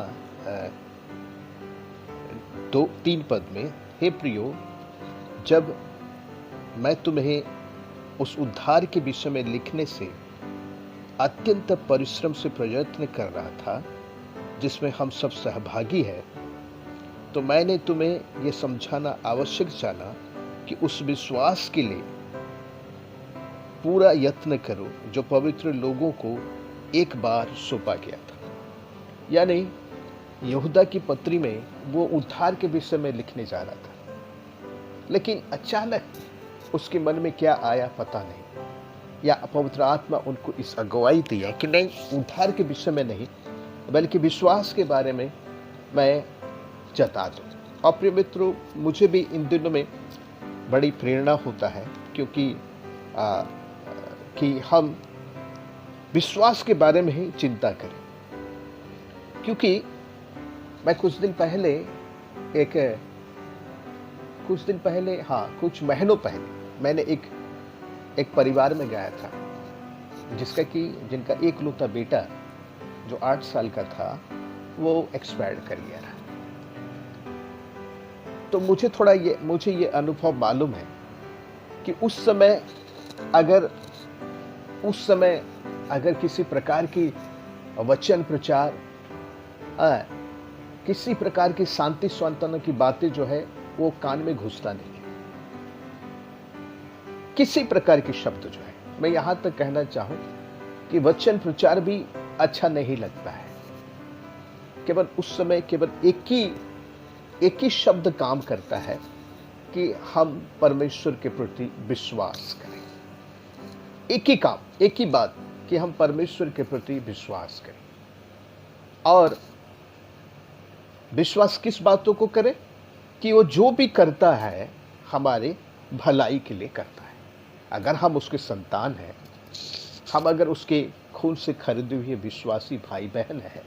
2-3 पद में, हे प्रियो, जब मैं तुम्हें उस उद्धार के विषय में लिखने से अत्यंत परिश्रम से प्रयत्न कर रहा था जिसमें हम सब सहभागी हैं, तो मैंने तुम्हें यह समझाना आवश्यक जाना कि उस विश्वास के लिए पूरा यत्न करो जो पवित्र लोगों को एक बार सौंपा गया था। यानी यहूदा की पत्री में वो उद्धार के विषय में लिखने जा रहा था, लेकिन अचानक उसके मन में क्या आया पता नहीं, या पवित्र आत्मा उनको इस अगुवाई दिया कि नहीं, उद्धार के विषय में नहीं बल्कि विश्वास के बारे में मैं जता दूं। और प्रिय मित्रों, मुझे भी इन दिनों में बड़ी प्रेरणा होता है क्योंकि कि हम विश्वास के बारे में ही चिंता करें। क्योंकि मैं कुछ महीनों पहले मैंने एक परिवार में गया था जिनका एकलौता बेटा जो 8 साल का था वो एक्सपायर कर गया था। तो मुझे ये अनुभव मालूम है कि उस समय अगर किसी प्रकार की वचन प्रचार, किसी प्रकार की शांति सांत्वना की बातें जो है वो कान में घुसता नहीं है। किसी प्रकार के शब्द जो है, मैं यहां तक कहना चाहूं कि वचन प्रचार भी अच्छा नहीं लगता है। केवल उस समय केवल एक ही शब्द काम करता है कि हम परमेश्वर के प्रति विश्वास करें। एक ही काम, एक ही बात कि हम परमेश्वर के प्रति विश्वास करें। और विश्वास किस बातों को करें? कि वो जो भी करता है हमारे भलाई के लिए करता है। अगर हम उसके संतान हैं, हम अगर उसके खून से खरीदे हुए विश्वासी भाई बहन हैं,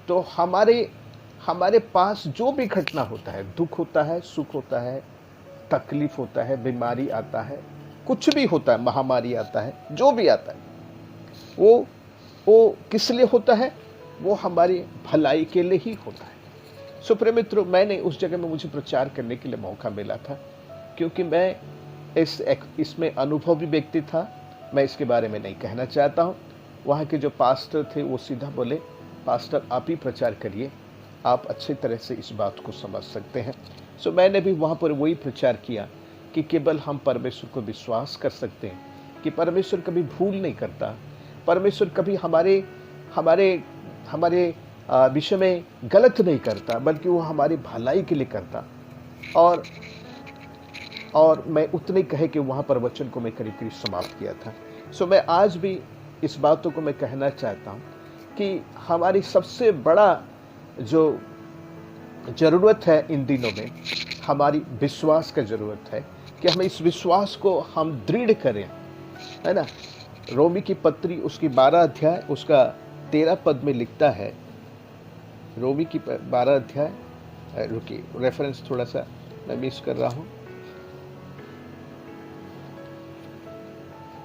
तो हमारे पास जो भी घटना होता है, दुख होता है, सुख होता है, तकलीफ होता है, बीमारी आता है, कुछ भी होता है, महामारी आता है, जो भी आता है, वो किस लिए होता है? वो हमारी भलाई के लिए ही होता है। सो प्रिय मित्रों, मैंने उस जगह में मुझे प्रचार करने के लिए मौका मिला था क्योंकि मैं इसमें अनुभवी व्यक्ति था। मैं इसके बारे में नहीं कहना चाहता हूँ। वहाँ के जो पास्टर थे वो सीधा बोले, पास्टर आप ही प्रचार करिए, आप अच्छी तरह से इस बात को समझ सकते हैं। सो मैंने भी वहाँ पर वही प्रचार किया कि केवल हम परमेश्वर को विश्वास कर सकते हैं कि परमेश्वर कभी भूल नहीं करता, परमेश्वर कभी हमारे विषय में गलत नहीं करता, बल्कि वो हमारी भलाई के लिए करता। और मैं उतने कहे कि वहाँ पर वचन को मैं करीब समाप्त किया था। सो मैं आज भी इस बातों को मैं कहना चाहता हूँ कि हमारी सबसे बड़ा जो ज़रूरत है इन दिनों में, हमारी विश्वास का ज़रूरत है कि हम इस विश्वास को हम दृढ़ करें, है ना। रोमी की पत्री उसकी 12 अध्याय उसका 13 पद में लिखता है। रोमी की 12 अध्याय, रुकिए, रेफरेंस थोड़ा सा मैं मिस कर रहा हूँ।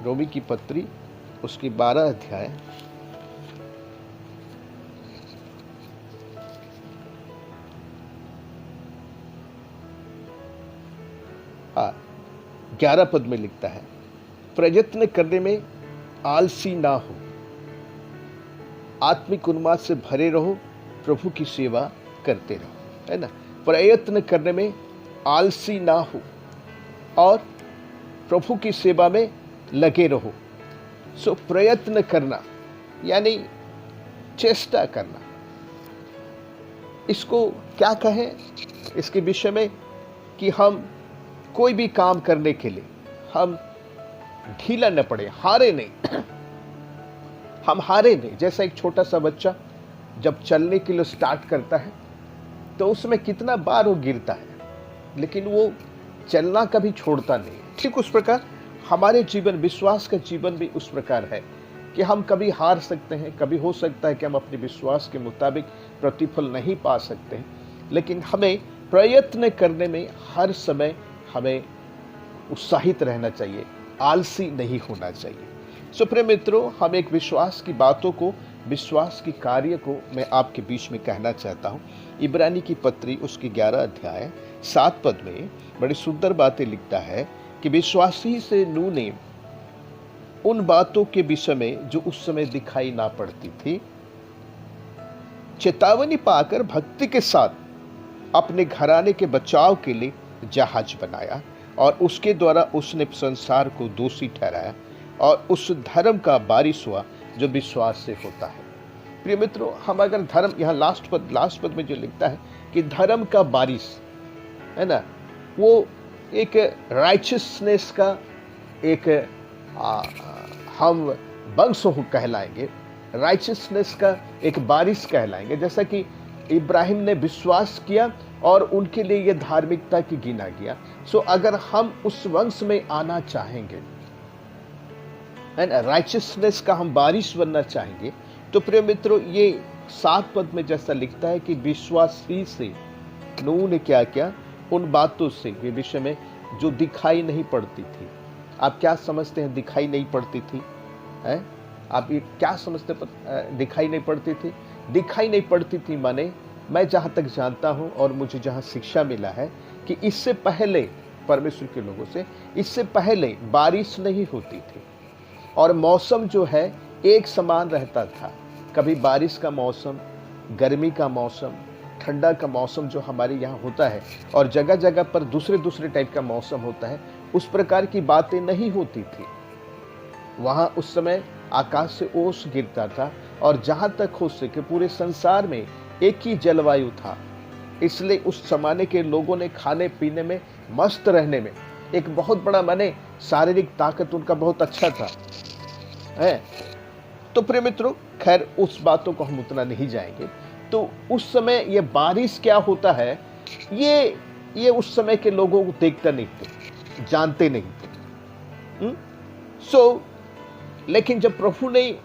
रोमी की पत्री उसकी 12 अध्याय हाँ 11 पद में लिखता है, प्रयत्न करने में आलसी ना हो, आत्मिक उन्माद से भरे रहो, प्रभु की सेवा करते रहो, है ना। प्रयत्न करने में आलसी ना हो और प्रभु की सेवा में लगे रहो। सो प्रयत्न करना यानी चेष्टा करना। इसको क्या कहें इसके विषय में कि हम कोई भी काम करने के लिए हम ढीला न पड़े, हारे नहीं। हम हारे नहीं। जैसा एक छोटा सा बच्चा जब चलने के लिए स्टार्ट करता है तो उसमें कितना बार वो गिरता है, लेकिन वो चलना कभी छोड़ता नहीं। ठीक उस प्रकार हमारे जीवन, विश्वास का जीवन भी उस प्रकार है कि हम कभी हार सकते हैं, कभी हो सकता है कि हम अपने विश्वास के मुताबिक प्रतिफल नहीं पा सकते हैं, लेकिन हमें प्रयत्न करने में हर समय हमें उत्साहित रहना चाहिए, आलसी नहीं होना चाहिए। सो प्रिय मित्रों, हम एक विश्वास की बातों को, विश्वास की कार्य को मैं आपके बीच में कहना चाहता हूँ। इब्रानी की पत्री उसकी 11 अध्याय 7 पद में बड़ी सुंदर बातें लिखता है कि विश्वासी से नूह ने उन बातों के विषय में जो उस समय दिखाई ना पड़ती थी, चेतावनी पाकर भक्ति के साथ अपने घराने के बचाव के लिए जहाज बनाया और उसके द्वारा उसने संसार को दोषी ठहराया और उस धर्म का बारिश हुआ जो विश्वास से होता है। प्रिय मित्रों, हम अगर धर्म, यहाँ लास्ट पद में जो लिखता है कि धर्म का बारिश है ना, वो एक राइचियसनेस का एक हम वंश कहलाएंगे, राइचियसनेस का एक बारिश कहलाएंगे। जैसा कि इब्राहिम ने विश्वास किया और उनके लिए यह धार्मिकता की गिना गया। सो अगर हम उस वंश में आना चाहेंगे, राइचियसनेस का हम बारिश बनना चाहेंगे, तो प्रिय मित्रों, ये 7 पद में जैसा लिखता है कि विश्वासी से नूह ने क्या किया, उन बातों से के विषय में जो दिखाई नहीं पड़ती थी। आप क्या समझते हैं दिखाई नहीं पड़ती थी? है आप ये क्या समझते? दिखाई नहीं पड़ती थी। दिखाई नहीं पड़ती थी माने, मैं जहाँ तक जानता हूँ और मुझे जहाँ शिक्षा मिला है कि इससे पहले परमेश्वर के लोगों से, इससे पहले बारिश नहीं होती थी और मौसम जो है एक समान रहता था। कभी बारिश का मौसम, गर्मी का मौसम, ठंडा का मौसम जो हमारे यहाँ होता है और जगह जगह पर दूसरे दूसरे टाइप का मौसम होता है, उस प्रकार की बातें नहीं होती थी। वहाँ उस समय आकाश से ओस गिरता था और जहाँ तक हो सके पूरे संसार में एक ही जलवायु था। इसलिए उस जमाने के लोगों ने खाने पीने में, मस्त रहने में एक बहुत बड़ा, माने शारीरिक ताकत उनका बहुत अच्छा था है। तो प्रिय मित्रों, खैर उस बातों को हम उतना नहीं जाएंगे। तो उस समय ये बारिश क्या होता है, ये उस समय के लोगों को देखते नहीं थे, जानते नहीं थे। लेकिन जब प्रभु ने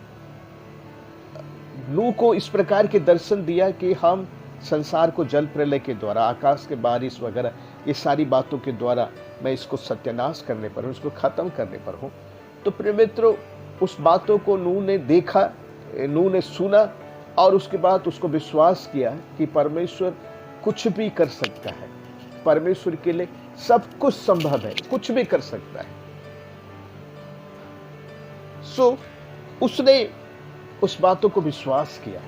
नूह को इस प्रकार के दर्शन दिया कि हम संसार को जल प्रलय के द्वारा, आकाश के बारिश वगैरह, ये सारी बातों के द्वारा मैं इसको सत्यानाश करने पर हूँ, इसको खत्म करने पर हूँ, तो प्रिय मित्रों, उस बातों को नूह ने देखा, नूह ने सुना और उसके बाद उसको विश्वास किया कि परमेश्वर कुछ भी कर सकता है। परमेश्वर के लिए सब कुछ संभव है, कुछ भी कर सकता है। उसने उस बातों को विश्वास किया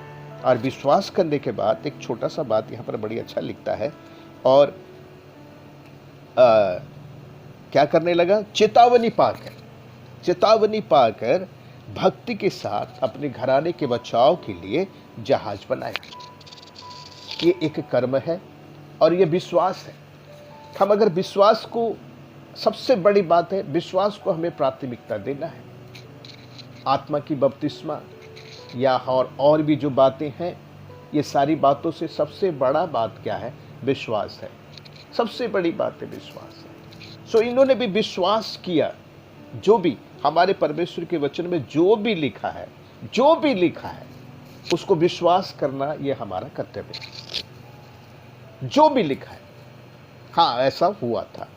और विश्वास करने के बाद एक छोटा सा बात यहाँ पर बड़ी अच्छा लिखता है और क्या करने लगा, चेतावनी पाकर भक्ति के साथ अपने घराने के बचाव के लिए जहाज बनाया। ये एक कर्म है और ये विश्वास है। हम अगर विश्वास को, सबसे बड़ी बात है विश्वास को हमें प्राथमिकता देना है। आत्मा की बपतिस्मा या और भी जो बातें हैं, ये सारी बातों से सबसे बड़ा बात क्या है, विश्वास है। सबसे बड़ी बात है विश्वास है। इन्होंने भी विश्वास किया। जो भी हमारे परमेश्वर के वचन में जो भी लिखा है उसको विश्वास करना ये हमारा कर्तव्य है। जो भी लिखा है, हाँ ऐसा हुआ था,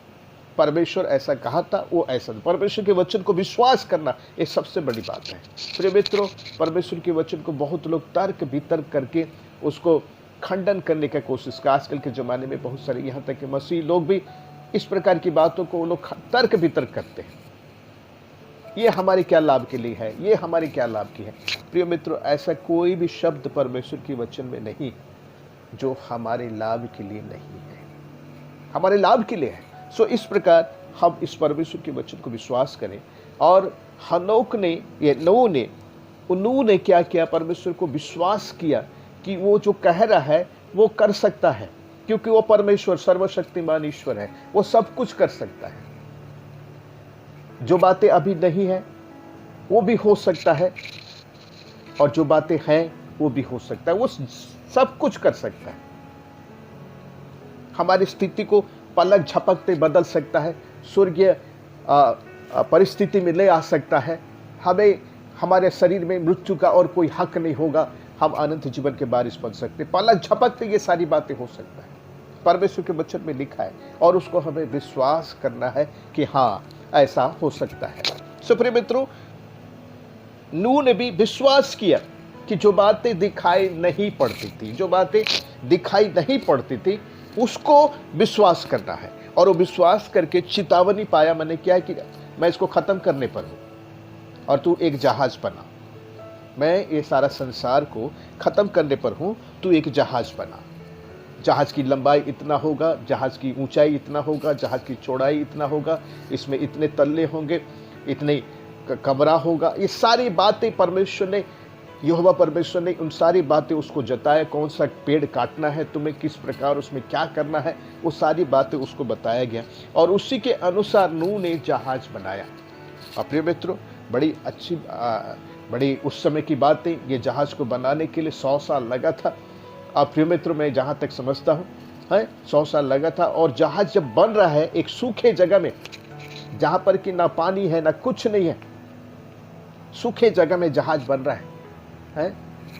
परमेश्वर ऐसा कहा था, वो ऐसा, परमेश्वर के वचन को विश्वास करना ये सबसे बड़ी बात है। प्रिय मित्रों, परमेश्वर के वचन को बहुत लोग तर्क वितर्क करके उसको खंडन करने का कोशिश कर। आजकल के ज़माने में बहुत सारे, यहाँ तक कि मसीह लोग भी इस प्रकार की बातों को वो लोग तर्क वितर्क करते हैं। ये हमारे क्या लाभ के लिए है, ये हमारे क्या लाभ की है। प्रिय मित्रों, ऐसा कोई भी शब्द परमेश्वर के वचन में नहीं जो हमारे लाभ के लिए नहीं है, हमारे लाभ के लिए है। इस प्रकार हम इस परमेश्वर के वचन को विश्वास करें। और नूह ने क्या किया, परमेश्वर को विश्वास किया कि वो जो कह रहा है वो कर सकता है, क्योंकि वो परमेश्वर सर्वशक्तिमान ईश्वर है, वो सब कुछ कर सकता है। जो बातें अभी नहीं है वो भी हो सकता है, और जो बातें हैं वो भी हो सकता है। वो सब कुछ कर सकता है, हमारी स्थिति को पलक झपकते बदल सकता है, स्वर्गीय परिस्थिति में ले आ सकता है। हमें हमारे शरीर में मृत्यु का और कोई हक नहीं होगा, हम अनंत जीवन के वारिस बन सकते। पलक झपकते ये सारी बातें हो सकता है, परमेश्वर के वचन में लिखा है, और उसको हमें विश्वास करना है कि हाँ ऐसा हो सकता है। सो प्रिय मित्रों, नूह ने भी विश्वास किया कि जो बातें दिखाई नहीं पड़ती थी, जो बातें दिखाई नहीं पड़ती थी, उसको विश्वास करना है। और वो विश्वास करके चेतावनी पाया, मैंने क्या है कि मैं इसको खत्म करने पर हूं और तू एक जहाज बना। मैं ये सारा संसार को खत्म करने पर हूं, तू एक जहाज बना। जहाज की लंबाई इतना होगा, जहाज की ऊंचाई इतना होगा, जहाज की चौड़ाई इतना होगा, इसमें इतने तल्ले होंगे, इतने कमरा होगा। ये सारी बातें परमेश्वर ने, यहोवा परमेश्वर ने उन सारी बातें उसको जताया। कौन सा पेड़ काटना है तुम्हें, किस प्रकार उसमें क्या करना है, वो सारी बातें उसको बताया गया, और उसी के अनुसार नूह ने जहाज बनाया। प्रिय मित्रों, बड़ी अच्छी बड़ी उस समय की बातें, ये जहाज को बनाने के लिए 100 साल लगा था। प्रिय मित्रों, मैं जहाँ तक समझता हूँ 100 साल लगा था। और जहाज जब बन रहा है एक सूखे जगह में, जहाँ पर कि ना पानी है ना कुछ नहीं है, सूखे जगह में जहाज बन रहा है।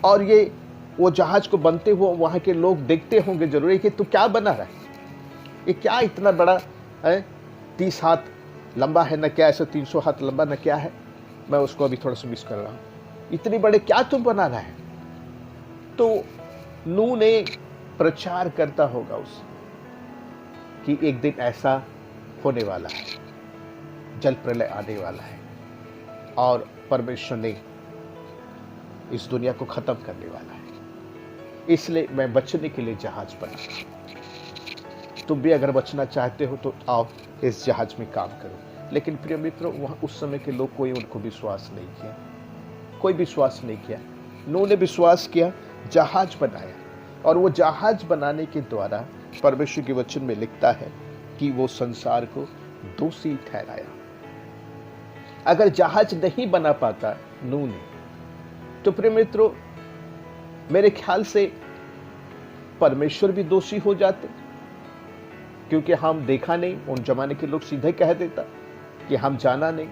और ये वो जहाज को बनते हुए वहाँ के लोग देखते होंगे जरूर कि तू क्या बना रहा है, ये क्या इतना बड़ा है, 30 हाथ लंबा है ना क्या, ऐसा 300 हाथ लंबा ना क्या है, मैं उसको अभी थोड़ा सा मिस कर रहा हूँ, इतनी बड़े क्या तुम बना रहा है। तो नूह ने प्रचार करता होगा उस कि एक दिन ऐसा होने वाला है, जल प्रलय आने वाला है, और परमेश्वर ने इस दुनिया को खत्म करने वाला है, इसलिए मैं बचने के लिए जहाज बना। तुम भी अगर बचना चाहते हो तो आओ इस जहाज में काम करो। लेकिन प्रिय मित्रों, वहाँ उस समय के लोग कोई उनको विश्वास नहीं किया, कोई विश्वास नहीं किया। नूह ने विश्वास किया, जहाज बनाया, और वो जहाज बनाने के द्वारा परमेश्वर के वचन में लिखता है कि वो संसार को दोषी ठहराया। अगर जहाज नहीं बना पाता नूह ने, तो प्रिय मित्रों मेरे ख्याल से परमेश्वर भी दोषी हो जाते, क्योंकि हम देखा नहीं। उन जमाने के लोग सीधे कह देता कि हम जाना नहीं,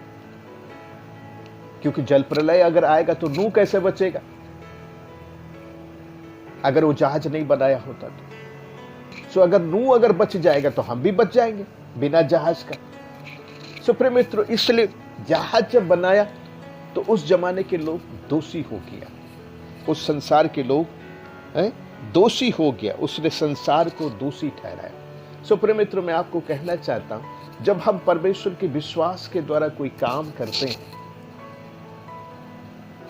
क्योंकि जल प्रलय अगर आएगा तो नूह कैसे बचेगा, अगर वो जहाज नहीं बनाया होता तो। सो अगर नूह अगर बच जाएगा तो हम भी बच जाएंगे बिना जहाज का। सो प्रिय मित्रों, इसलिए जहाज जब बनाया तो उस जमाने के लोग दोषी हो गया, उस संसार के लोग दोषी हो गया, उसने संसार को दोषी ठहराया। सो प्रिय मित्रों, मैं आपको कहना चाहता हूं, जब हम परमेश्वर के विश्वास के द्वारा कोई काम करते हैं,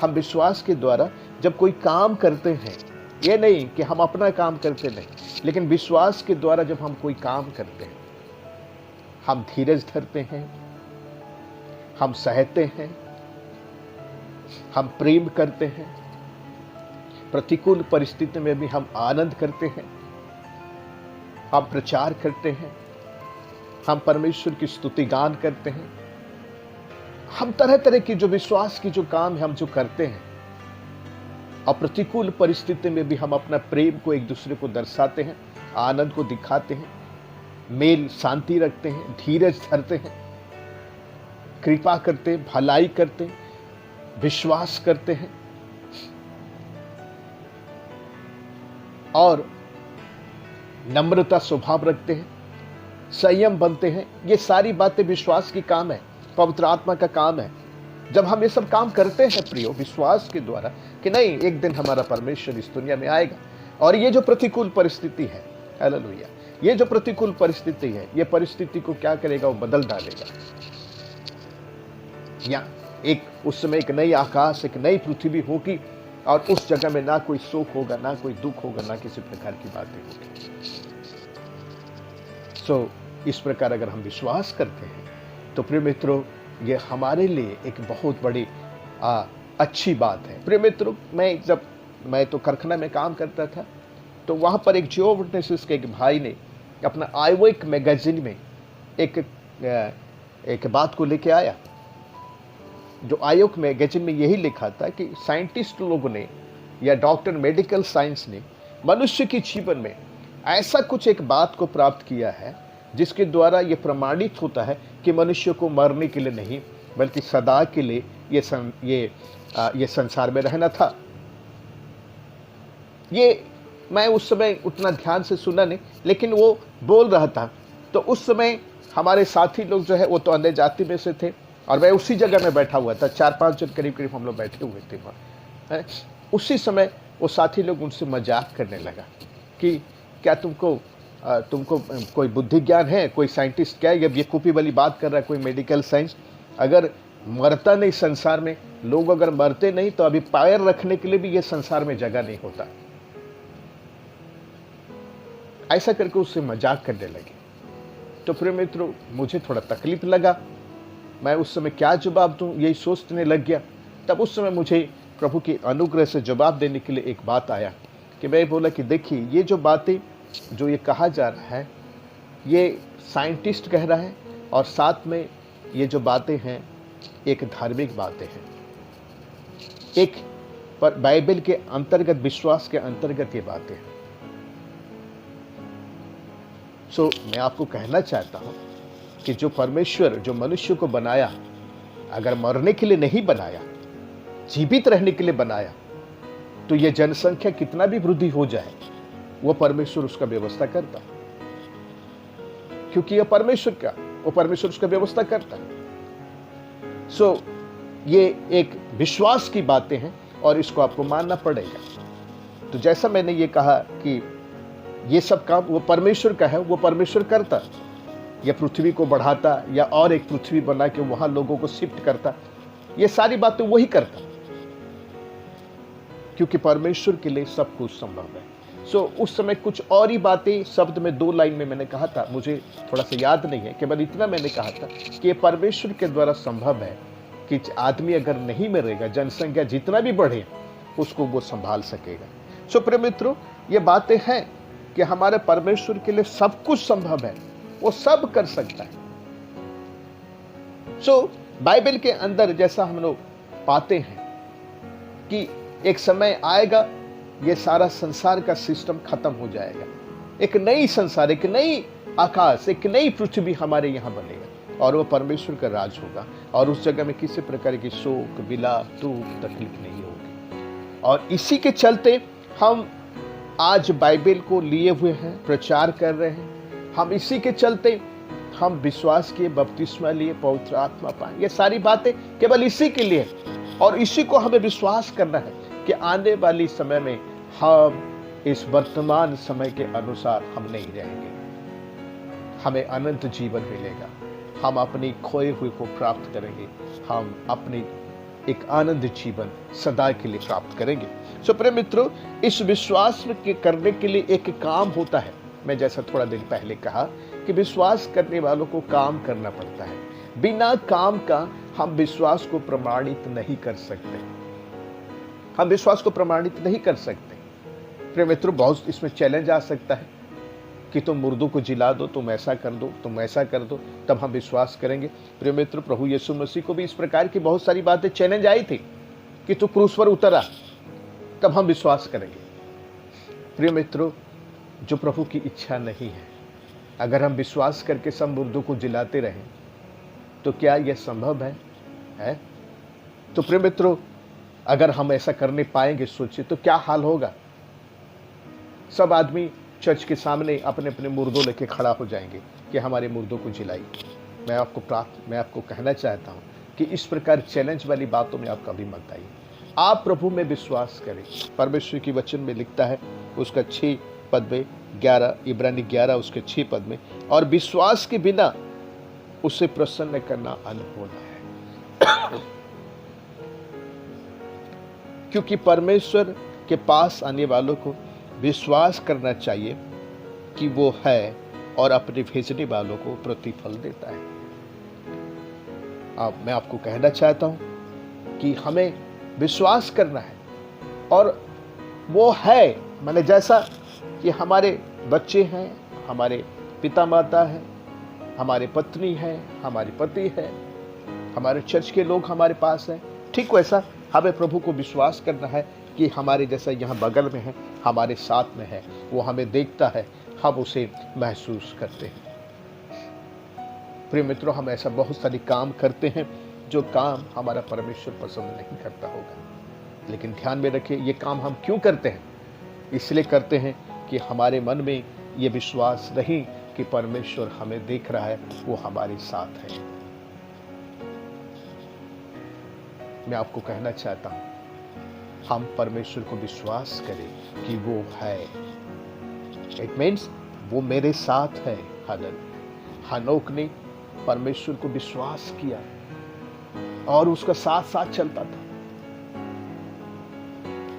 हम विश्वास के द्वारा जब कोई काम करते हैं, ये नहीं कि हम अपना काम करते नहीं, लेकिन विश्वास के द्वारा जब हम कोई काम करते हैं, हम धीरज धरते हैं, हम सहते हैं, हम प्रेम करते हैं, प्रतिकूल परिस्थिति में भी हम आनंद करते हैं, हम प्रचार करते हैं, हम परमेश्वर की स्तुति गान करते हैं, हम तरह तरह की जो विश्वास की जो काम है हम जो करते हैं, और प्रतिकूल परिस्थिति में भी हम अपना प्रेम को एक दूसरे को दर्शाते हैं, आनंद को दिखाते हैं, मेल शांति रखते हैं, धीरज धरते हैं, कृपा करते हैं, भलाई करते हैं, विश्वास करते हैं, और नम्रता स्वभाव रखते हैं, संयम बनते हैं। ये सारी बातें विश्वास की काम है, पवित्र आत्मा का काम है। जब हम ये सब काम करते हैं प्रियो, विश्वास के द्वारा कि नहीं, एक दिन हमारा परमेश्वर इस दुनिया में आएगा, और ये जो प्रतिकूल परिस्थिति है, हालेलुया, ये जो प्रतिकूल परिस्थिति है, ये परिस्थिति को क्या करेगा, वो बदल डालेगा। या एक उस समय एक नई आकाश, एक नई पृथ्वी होगी, और उस जगह में ना कोई शोक होगा, ना कोई दुख होगा, ना किसी प्रकार की बातें होगी। सो इस प्रकार अगर हम विश्वास करते हैं तो प्रिय मित्रों, ये हमारे लिए एक बहुत बड़ी अच्छी बात है। प्रिय मित्रों, मैं तो कारखाना में काम करता था, तो वहाँ पर एक जियो विटनेसेस के एक भाई ने अपना आईवेक मैगजीन में एक बात को लेके आया जो आयोग में गैजेट में यही लिखा था कि साइंटिस्ट लोगों ने या डॉक्टर मेडिकल साइंस ने मनुष्य के जीवन में ऐसा कुछ एक बात को प्राप्त किया है जिसके द्वारा ये प्रमाणित होता है कि मनुष्य को मरने के लिए नहीं बल्कि सदा के लिए ये संसार में रहना था। ये मैं उस समय उतना ध्यान से सुना नहीं, लेकिन वो बोल रहा था। तो उस समय हमारे साथी लोग जो है वो तो अन्य जाति में से थे और मैं उसी जगह में बैठा हुआ था, 4-5 जन करीब करीब हम लोग बैठे हुए थे वहाँ। उसी समय वो साथी लोग उनसे मजाक करने लगा कि क्या तुमको कोई बुद्धि ज्ञान है, कोई साइंटिस्ट क्या ये कॉपी वाली बात कर रहा है, कोई मेडिकल साइंस। अगर मरता नहीं संसार में, लोग अगर मरते नहीं तो अभी पैर रखने के लिए भी ये संसार में जगह नहीं होता। ऐसा करके उससे मजाक करने लगे। तो प्रिय मित्रों, मुझे थोड़ा तकलीफ लगा। मैं उस समय क्या जवाब दूं यही सोचने लग गया। तब उस समय मुझे प्रभु के अनुग्रह से जवाब देने के लिए एक बात आया कि मैं बोला कि देखिए, ये जो बातें जो ये कहा जा रहा है ये साइंटिस्ट कह रहा है और साथ में ये जो बातें हैं एक धार्मिक बातें हैं, एक पर बाइबल के अंतर्गत, विश्वास के अंतर्गत ये बातें हैं। मैं आपको कहना चाहता हूं कि जो परमेश्वर जो मनुष्य को बनाया, अगर मरने के लिए नहीं बनाया, जीवित रहने के लिए बनाया, तो ये जनसंख्या कितना भी वृद्धि हो जाए वो परमेश्वर उसका व्यवस्था करता, क्योंकि यह वो परमेश्वर उसका व्यवस्था करता। ये एक विश्वास की बातें हैं और इसको आपको मानना पड़ेगा। तो जैसा मैंने ये कहा कि ये सब काम वो परमेश्वर का है, वो परमेश्वर करता, या पृथ्वी को बढ़ाता या और एक पृथ्वी बना के वहां लोगों को शिफ्ट करता, ये सारी बातें वही करता, क्योंकि परमेश्वर के लिए सब कुछ संभव है। उस समय कुछ और ही बातें शब्द में 2 लाइन में मैंने कहा था, मुझे थोड़ा सा याद नहीं है, केवल इतना मैंने कहा था कि ये परमेश्वर के द्वारा संभव है कि आदमी अगर नहीं मरेगा, जनसंख्या जितना भी बढ़े उसको वो संभाल सकेगा। प्रिय मित्रों, ये बातें हैं कि हमारे परमेश्वर के लिए सब कुछ संभव है, वो सब कर सकता है। बाइबल के अंदर जैसा हम लोग पाते हैं कि एक समय आएगा ये सारा संसार का सिस्टम खत्म हो जाएगा, एक नई संसार, एक नई आकाश, एक नई पृथ्वी हमारे यहाँ बनेगा और वो परमेश्वर का राज होगा और उस जगह में किसी प्रकार की शोक, विलाप, दुख, तकलीफ नहीं होगी। और इसी के चलते हम आज बाइबल को लिए हुए हैं, प्रचार कर रहे हैं। हम इसी के चलते हम विश्वास किए, बपतिस्मा लिए, पवित्र आत्मा पाए। ये सारी बातें केवल इसी के लिए और इसी को हमें विश्वास करना है कि आने वाली समय में हम इस वर्तमान समय के अनुसार हम नहीं रहेंगे, हमें अनंत जीवन मिलेगा, हम अपनी खोए हुए को प्राप्त करेंगे, हम अपनी एक आनंद जीवन सदा के लिए प्राप्त करेंगे। प्रिय मित्रों, इस विश्वास के करने के लिए एक काम होता है। मैं जैसा थोड़ा दिन पहले कहा कि विश्वास करने वालों को काम करना पड़ता है। बिना काम का हम विश्वास को प्रमाणित नहीं कर सकते, हम विश्वास को प्रमाणित नहीं कर सकते। प्रिय मित्रों, बहुत इसमें चैलेंज आ सकता है कि तुम मुर्दों को जिला दो, तुम ऐसा कर दो, तुम ऐसा कर दो, तब हम विश्वास करेंगे। प्रिय मित्रों, प्रभु यीशु मसीह को भी इस प्रकार की बहुत सारी बातें चैलेंज आई थी कि तू क्रूस पर उतरा, तब हम विश्वास करेंगे। प्रिय मित्रों, जो प्रभु की इच्छा नहीं है, अगर हम विश्वास करके सब मुर्दों को जिलाते रहें तो क्या यह संभव है? तो प्रिय मित्रों, अगर हम ऐसा करने पाएंगे, सोचिए तो क्या हाल होगा। सब आदमी चर्च के सामने अपने अपने मुर्दों लेके खड़ा हो जाएंगे कि हमारे मुर्दों को जिलाइए। मैं आपको कहना चाहता हूं कि इस प्रकार चैलेंज वाली बातों में आप कभी मत आइए। आप प्रभु में विश्वास करें। परमेश्वर की वचन में लिखता है उसका 6 पद में 11, इब्रानी 11 उसके 6 पद में, और विश्वास के बिना उसे प्रसन्न करना अनहोना है। क्योंकि परमेश्वर के पास आने वालों को विश्वास करना चाहिए कि वो है और अपने भेजने वालों को प्रतिफल देता है। अब मैं आपको कहना चाहता हूं कि हमें विश्वास करना है और वो है। मैंने जैसा कि हमारे बच्चे हैं, हमारे पिता माता हैं, हमारे पत्नी है, हमारे पति है, हमारे चर्च के लोग हमारे पास हैं, ठीक वैसा हमें प्रभु को विश्वास करना है कि हमारे जैसा यहाँ बगल में है, हमारे साथ में है, वो हमें देखता है, हम उसे महसूस करते हैं। प्रिय मित्रों, हम ऐसा बहुत सारे काम करते हैं जो काम हमारा परमेश्वर पसंद नहीं करता होगा, लेकिन ध्यान में रखिए ये काम हम क्यों करते हैं? इसलिए करते हैं कि हमारे मन में ये विश्वास नहीं कि परमेश्वर हमें देख रहा है, वो हमारे साथ है। मैं आपको कहना चाहता हूं, हम परमेश्वर को विश्वास करें कि वो है। इट मीन्स वो मेरे साथ है। हनोक ने परमेश्वर को विश्वास किया और उसका साथ साथ चलता था,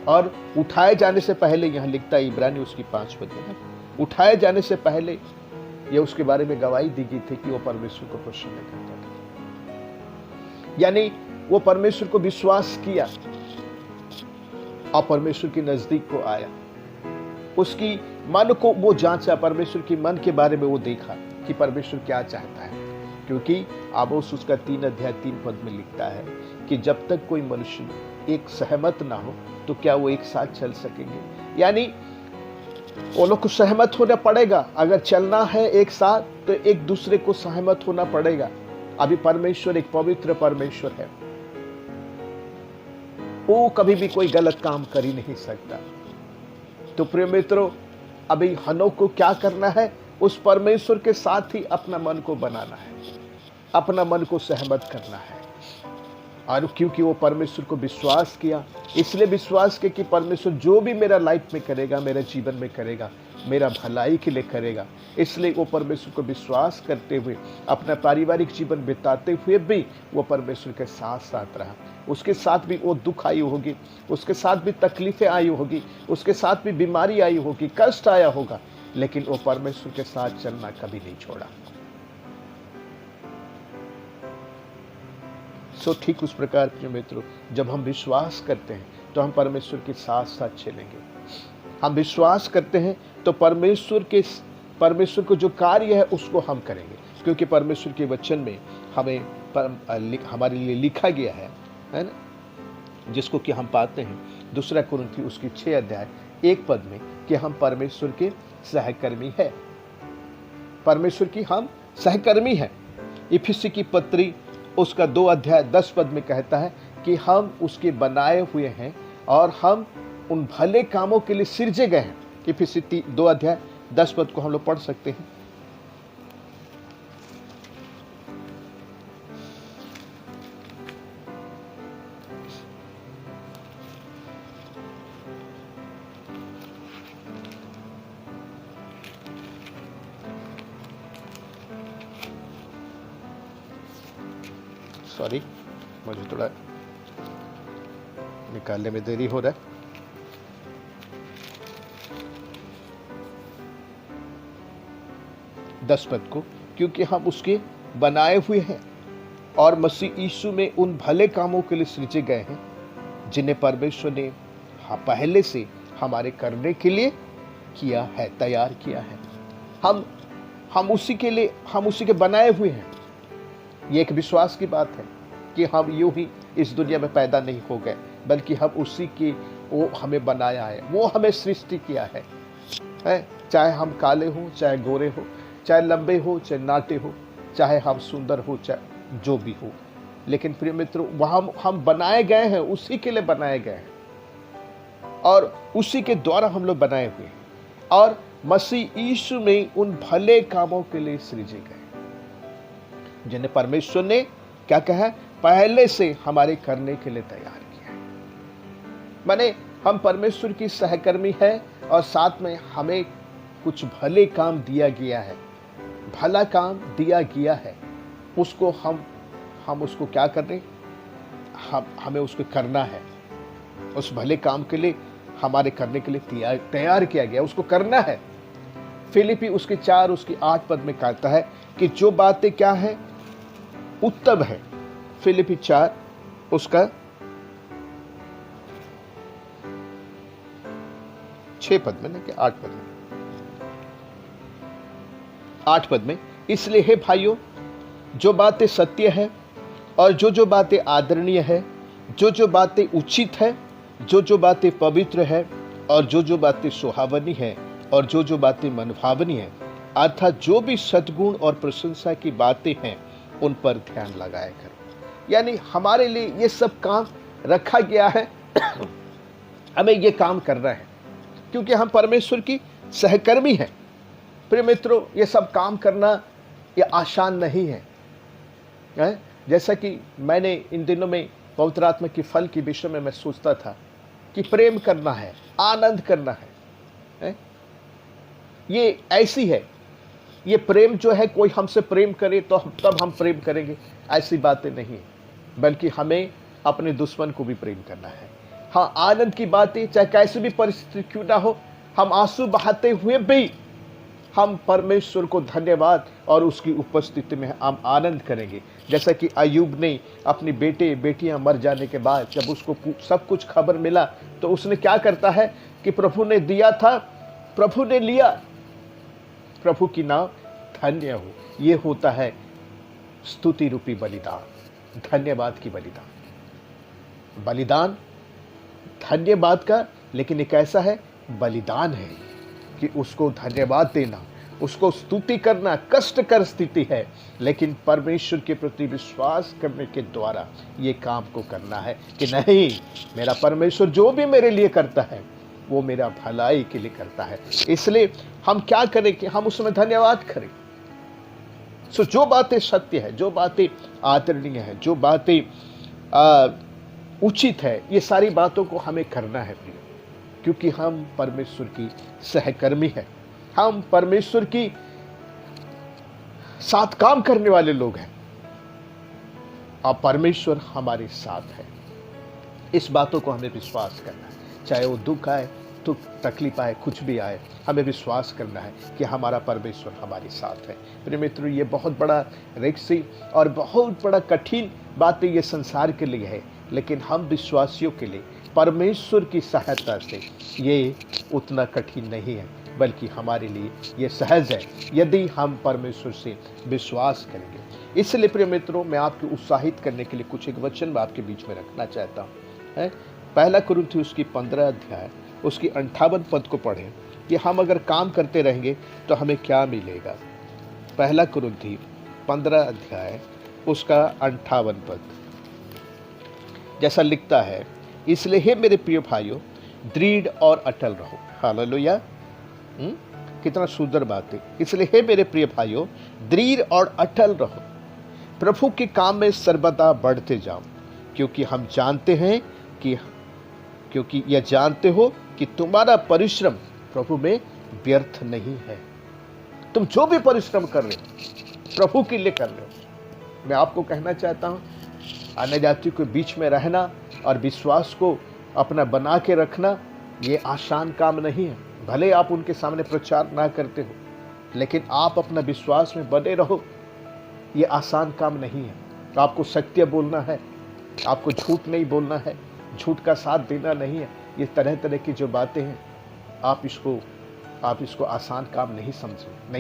और उठाए जाने से पहले, यहां लिखता है इब्रानी उसकी 5 पद में, उठाए जाने से पहले ये उसके बारे में गवाही दी गई थी कि वो परमेश्वर को प्रसन्न करता था। यानी वो परमेश्वर को विश्वास किया और परमेश्वर के नजदीक को आया, उसकी मन को वो जांचा, परमेश्वर की मन के बारे में वो देखा कि परमेश्वर क्या चाहता है। क्योंकि आमोस उसका 3 अध्याय 3 पद में लिखता है कि जब तक कोई मनुष्य एक सहमत ना हो तो क्या वो एक साथ चल सकेंगे। यानी वो लोग को सहमत होना पड़ेगा, अगर चलना है एक साथ तो एक दूसरे को सहमत होना पड़ेगा। अभी परमेश्वर एक पवित्र परमेश्वर है, वो कभी भी कोई गलत काम कर ही नहीं सकता। तो प्रिय मित्रों, अभी हनोक को क्या करना है? उस परमेश्वर के साथ ही अपना मन को बनाना है, अपना मन को सहमत करना है। और क्योंकि वो परमेश्वर को विश्वास किया, इसलिए विश्वास किया कि परमेश्वर जो भी मेरा लाइफ में करेगा, मेरे जीवन में करेगा, मेरा भलाई के लिए करेगा। इसलिए वो परमेश्वर को विश्वास करते हुए अपना पारिवारिक जीवन बिताते हुए भी वो परमेश्वर के साथ साथ रहा। उसके साथ भी वो दुख आई होगी, उसके साथ भी तकलीफें आई होगी, उसके साथ भी बीमारी आई होगी, कष्ट आया होगा, लेकिन वो परमेश्वर के साथ चलना कभी नहीं छोड़ा। सो ठीक उस प्रकार प्रिय मित्रों, जब हम विश्वास करते हैं तो हम परमेश्वर के साथ साथ चलेंगे। हम विश्वास करते हैं तो परमेश्वर को जो कार्य है उसको हम करेंगे, क्योंकि परमेश्वर के वचन में हमारे लिए लिखा गया है ना, जिसको कि हम पाते हैं 2 कुरिन्थी उसकी 6 अध्याय 1 पद में कि हम परमेश्वर के सहकर्मी है। परमेश्वर की हम सहकर्मी है। इफिसी की पत्री उसका 2 अध्याय 10 पद में कहता है कि हम उसके बनाए हुए हैं और हम उन भले कामों के लिए सिरजे गए हैं। इफिसी 2 अध्याय 10 पद को हम लोग पढ़ सकते हैं। सॉरी, मुझे थोड़ा निकालने में देरी हो रहा है। दस पद को, क्योंकि हम उसके बनाए हुए हैं और मसीह यीशु में उन भले कामों के लिए सृजे गए हैं जिन्हें परमेश्वर ने पहले से हमारे करने के लिए किया है, तैयार किया है। हम उसी के बनाए हुए हैं। ये एक विश्वास की बात है कि हम यूं ही इस दुनिया में पैदा नहीं हो गए, बल्कि हम उसी की, वो हमें बनाया है, वो हमें सृष्टि किया है। चाहे हम काले हो, चाहे गोरे हो, चाहे लंबे हो, चाहे नाटे हो, चाहे हम सुंदर हो, चाहे जो भी हो, लेकिन प्रिय मित्रों वहां हम बनाए गए हैं, उसी के लिए बनाए गए हैं और उसी के द्वारा हम लोग बनाए हुए हैं और मसीह यीशु में उन भले कामों के लिए सृजे गए जिन्हें परमेश्वर ने क्या कहा, पहले से हमारे करने के लिए तैयार किया है। माने हम परमेश्वर की सहकर्मी है और साथ में हमें कुछ भले काम दिया गया है, भला काम दिया गया है, उसको हम उसको क्या कर रहे, हमें उसको करना है। उस भले काम के लिए हमारे करने के लिए तैयार किया गया, उसको करना है। फिलिपी उसके 4 उसकी 8 पद में कहता है कि जो बातें क्या है, उत्तम है। फिलिपी 4 उसका 6 पद में, नहीं कि 8 पद में, 8 पद में, इसलिए हे भाइयों, जो बातें सत्य है और जो बातें आदरणीय है, जो बातें उचित है, जो बातें पवित्र है, और जो बातें सुहावनी है, और जो बातें मनभावनी है, अर्थात जो भी सद्गुण और प्रशंसा की बातें हैं, उन पर ध्यान लगाया करो। यानी हमारे लिए ये सब काम रखा गया है, हमें ये काम करना है, क्योंकि हम परमेश्वर की सहकर्मी हैं। प्रिय मित्रों, ये सब काम करना ये आसान नहीं है। जैसा कि मैंने इन दिनों में पवित्र आत्मा के फल के विषय में मैं सोचता था कि प्रेम करना है, आनंद करना है। ये ऐसी है, ये प्रेम जो है, कोई हमसे प्रेम करे तो तब हम प्रेम करेंगे, ऐसी बातें नहीं है, बल्कि हमें अपने दुश्मन को भी प्रेम करना है। हाँ, आनंद की बातें, चाहे कैसी भी परिस्थिति क्यों ना हो, हम आंसू बहाते हुए भी हम परमेश्वर को धन्यवाद और उसकी उपस्थिति में हम आनंद करेंगे। जैसा कि अय्यूब ने अपनी बेटियां मर जाने के बाद जब उसको सब कुछ खबर मिला, तो उसने क्या करता है कि प्रभु ने दिया था, प्रभु ने लिया, प्रभु की नाम धन्य हो। ये होता है स्तुति रूपी बलिदान, धन्यवाद की बलिदान धन्यवाद का, लेकिन एक ऐसा है बलिदान है कि उसको धन्यवाद देना, उसको स्तुति करना कष्टकर स्थिति है, लेकिन परमेश्वर के प्रति विश्वास करने के द्वारा ये काम को करना है कि नहीं, मेरा परमेश्वर जो भी मेरे लिए करता है वो मेरा भलाई के लिए करता है। इसलिए हम क्या करें कि हम उसमें धन्यवाद करें। सो जो बातें सत्य है, जो बातें आदरणीय है, जो बातें उचित है, ये सारी बातों को हमें करना है प्रिय, क्योंकि हम परमेश्वर की सहकर्मी हैं, हम परमेश्वर की साथ काम करने वाले लोग हैं और परमेश्वर हमारे साथ है। इस बातों को हमें विश्वास करना है, चाहे वो दुख आए, दुख तकलीफ आए, कुछ भी आए, हमें विश्वास करना है कि हमारा परमेश्वर हमारे साथ है। प्रिय मित्रों, ये बहुत बड़ा रिक्सी और बहुत बड़ा कठिन बातें ये संसार के लिए है, लेकिन हम विश्वासियों के लिए परमेश्वर की सहायता से ये उतना कठिन नहीं है, बल्कि हमारे लिए ये सहज है यदि हम परमेश्वर से विश्वास करेंगे। इसलिए प्रिय मित्रों, मैं आपको उत्साहित करने के लिए कुछ एक वचन मैं आपके बीच में रखना चाहता हूँ। पहला कुरिन्थियों उसकी 15 अध्याय उसकी 58 पद को पढ़ें कि हम अगर काम करते रहेंगे तो हमें क्या मिलेगा। पहला कुरिन्थियों 15 अध्याय उसका 58 पद जैसा लिखता है, इसलिए हे मेरे प्रिय भाइयों, दृढ़ और अटल रहो। हालेलुया, कितना सुंदर बात है। इसलिए हे मेरे प्रिय भाइयों, दृढ़ और अटल रहो, प्रभु के काम में सर्वदा बढ़ते जाओ, क्योंकि हम जानते हैं कि यह जानते हो कि तुम्हारा परिश्रम प्रभु में व्यर्थ नहीं है। तुम जो भी परिश्रम कर रहे हो प्रभु के लिए कर रहे हो। मैं आपको कहना चाहता हूँ, अन्य जातियों के बीच में रहना और विश्वास को अपना बना के रखना ये आसान काम नहीं है। भले आप उनके सामने प्रचार ना करते हो, लेकिन आप अपना विश्वास में बने रहो, ये आसान काम नहीं है। आपको सत्य बोलना है, आपको झूठ नहीं बोलना है, झूठ का साथ देना नहीं है। ये तरह तरह की जो बातें हैं, आप इसको आसान काम नहीं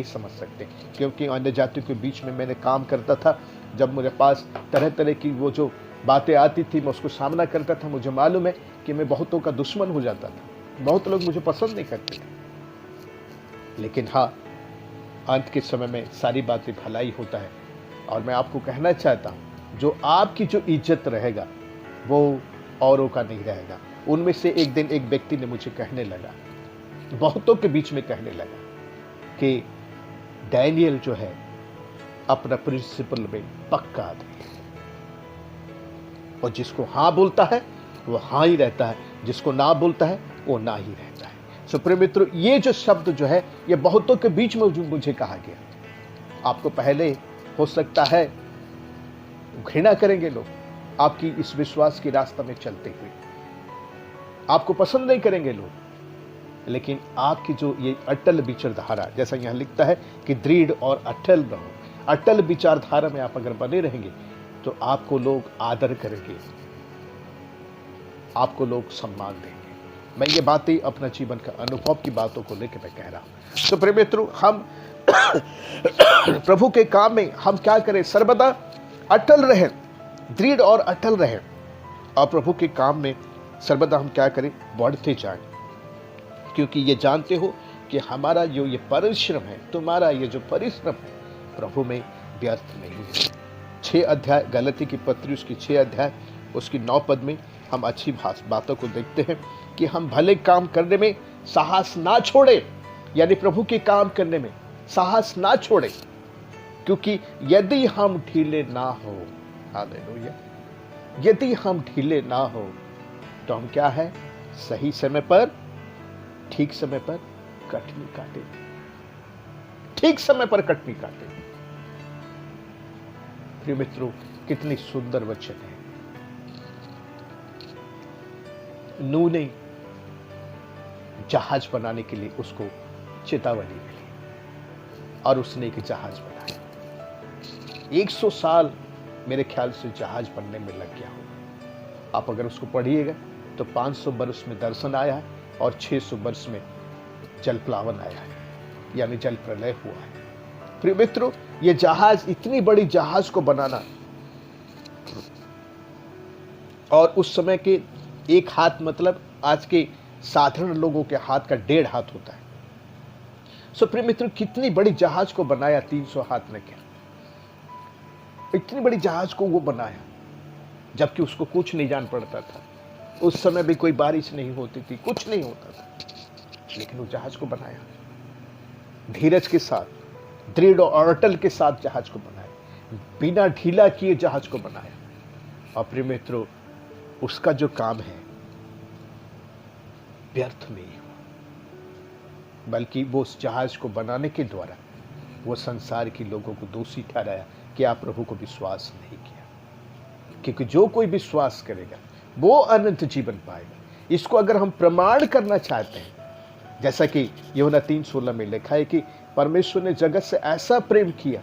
समझ सकते, क्योंकि अन्य जातियों के बीच में मैंने काम करता था। जब मेरे पास तरह तरह की वो जो बातें आती थी, मैं उसको सामना करता था। मुझे मालूम है कि मैं बहुतों का दुश्मन हो जाता था, बहुत लोग मुझे पसंद नहीं करते थे, लेकिन हाँ, अंत के समय में सारी बातें भलाई होता है। और मैं आपको कहना चाहता हूँ, जो आपकी जो इज्जत रहेगा वो औरों का नहीं रहेगा। उनमें से एक दिन एक व्यक्ति ने मुझे कहने लगा, बहुतों के बीच में कहने लगा कि डैनियल जो है अपना प्रिंसिपल में पक्का आदमी है, और जिसको हाँ बोलता है वो हाँ ही रहता है, जिसको ना बोलता है वो ना ही रहता है। सो प्रिय मित्रों, ये जो शब्द जो है ये बहुतों के बीच में मुझे कहा गया। आपको पहले हो सकता है घृणा करेंगे लोग आपकी इस विश्वास की रास्ता में चलते हुए, आपको पसंद नहीं करेंगे लोग, लेकिन आपकी जो ये अटल विचारधारा, जैसा यहाँ लिखता है कि दृढ़ और अटल रहो, अटल विचारधारा में आप अगर बने रहेंगे तो आपको लोग आदर करेंगे, आपको लोग सम्मान देंगे। मैं ये बातें अपना जीवन का अनुभव की बातों को लेकर मैं कह रहा हूं। तो प्रिय मित्रों, हम प्रभु के काम में हम क्या करें, सर्वदा अटल रहें, दृढ़ और अटल रहें और प्रभु के काम में सर्वदा हम क्या करें, बढ़ते जाएं, क्योंकि ये जानते हो कि हमारा जो ये परिश्रम है, तुम्हारा ये जो परिश्रम है प्रभु में व्यर्थ नहीं है। 6 अध्याय गलती की पत्री उसकी 6 अध्याय उसकी 9 पद में हम अच्छी बातों को देखते हैं कि हम भले काम करने में साहस ना छोड़े, यानी प्रभु के काम करने में साहस ना छोड़े, क्योंकि यदि हम ढीले ना हो, हालेलुया, यदि हम ढीले ना हो तो हम क्या है, सही समय पर ठीक समय पर कटनी काटे, ठीक समय पर कटनी काटे। प्रिय मित्रों, कितनी सुंदर वचन है। नूह ने जहाज बनाने के लिए उसको चेतावनी मिली और उसने एक जहाज बनाया। 100 साल मेरे ख्याल से जहाज बनने में लग गया होगा। आप अगर उसको पढ़िएगा तो 500 वर्ष में दर्शन आया है और 600 वर्ष में जल प्लावन आया है, यानी जल प्रलय हुआ है। प्रिय मित्रों, ये जहाज, इतनी बड़ी जहाज को बनाना, और उस समय के एक हाथ मतलब आज के साधारण लोगों के हाथ का 1.5 हाथ होता है। सो प्रिय मित्रों, कितनी बड़ी जहाज को बनाया, 300 हाथ में क्या, इतनी बड़ी जहाज को वो बनाया, जबकि उसको कुछ नहीं जान पड़ता था। उस समय भी कोई बारिश नहीं होती थी, कुछ नहीं होता था, लेकिन वो जहाज को बनाया, धीरज के साथ, दृढ़ और अटल के साथ जहाज को बनाया, बिना ढीला किए जहाज को बनाया। और प्रिय मित्रों, उसका जो काम है व्यर्थ नहीं हुआ, बल्कि वो उस जहाज को बनाने के द्वारा वो संसार के लोगों को दोषी ठहराया कि आप प्रभु को विश्वास नहीं किया, क्योंकि जो कोई विश्वास करेगा वो अनंत जीवन पाएगा। इसको अगर हम प्रमाण करना चाहते हैं, जैसा कि यूहन्ना 3:16 में लिखा है कि परमेश्वर ने जगत से ऐसा प्रेम किया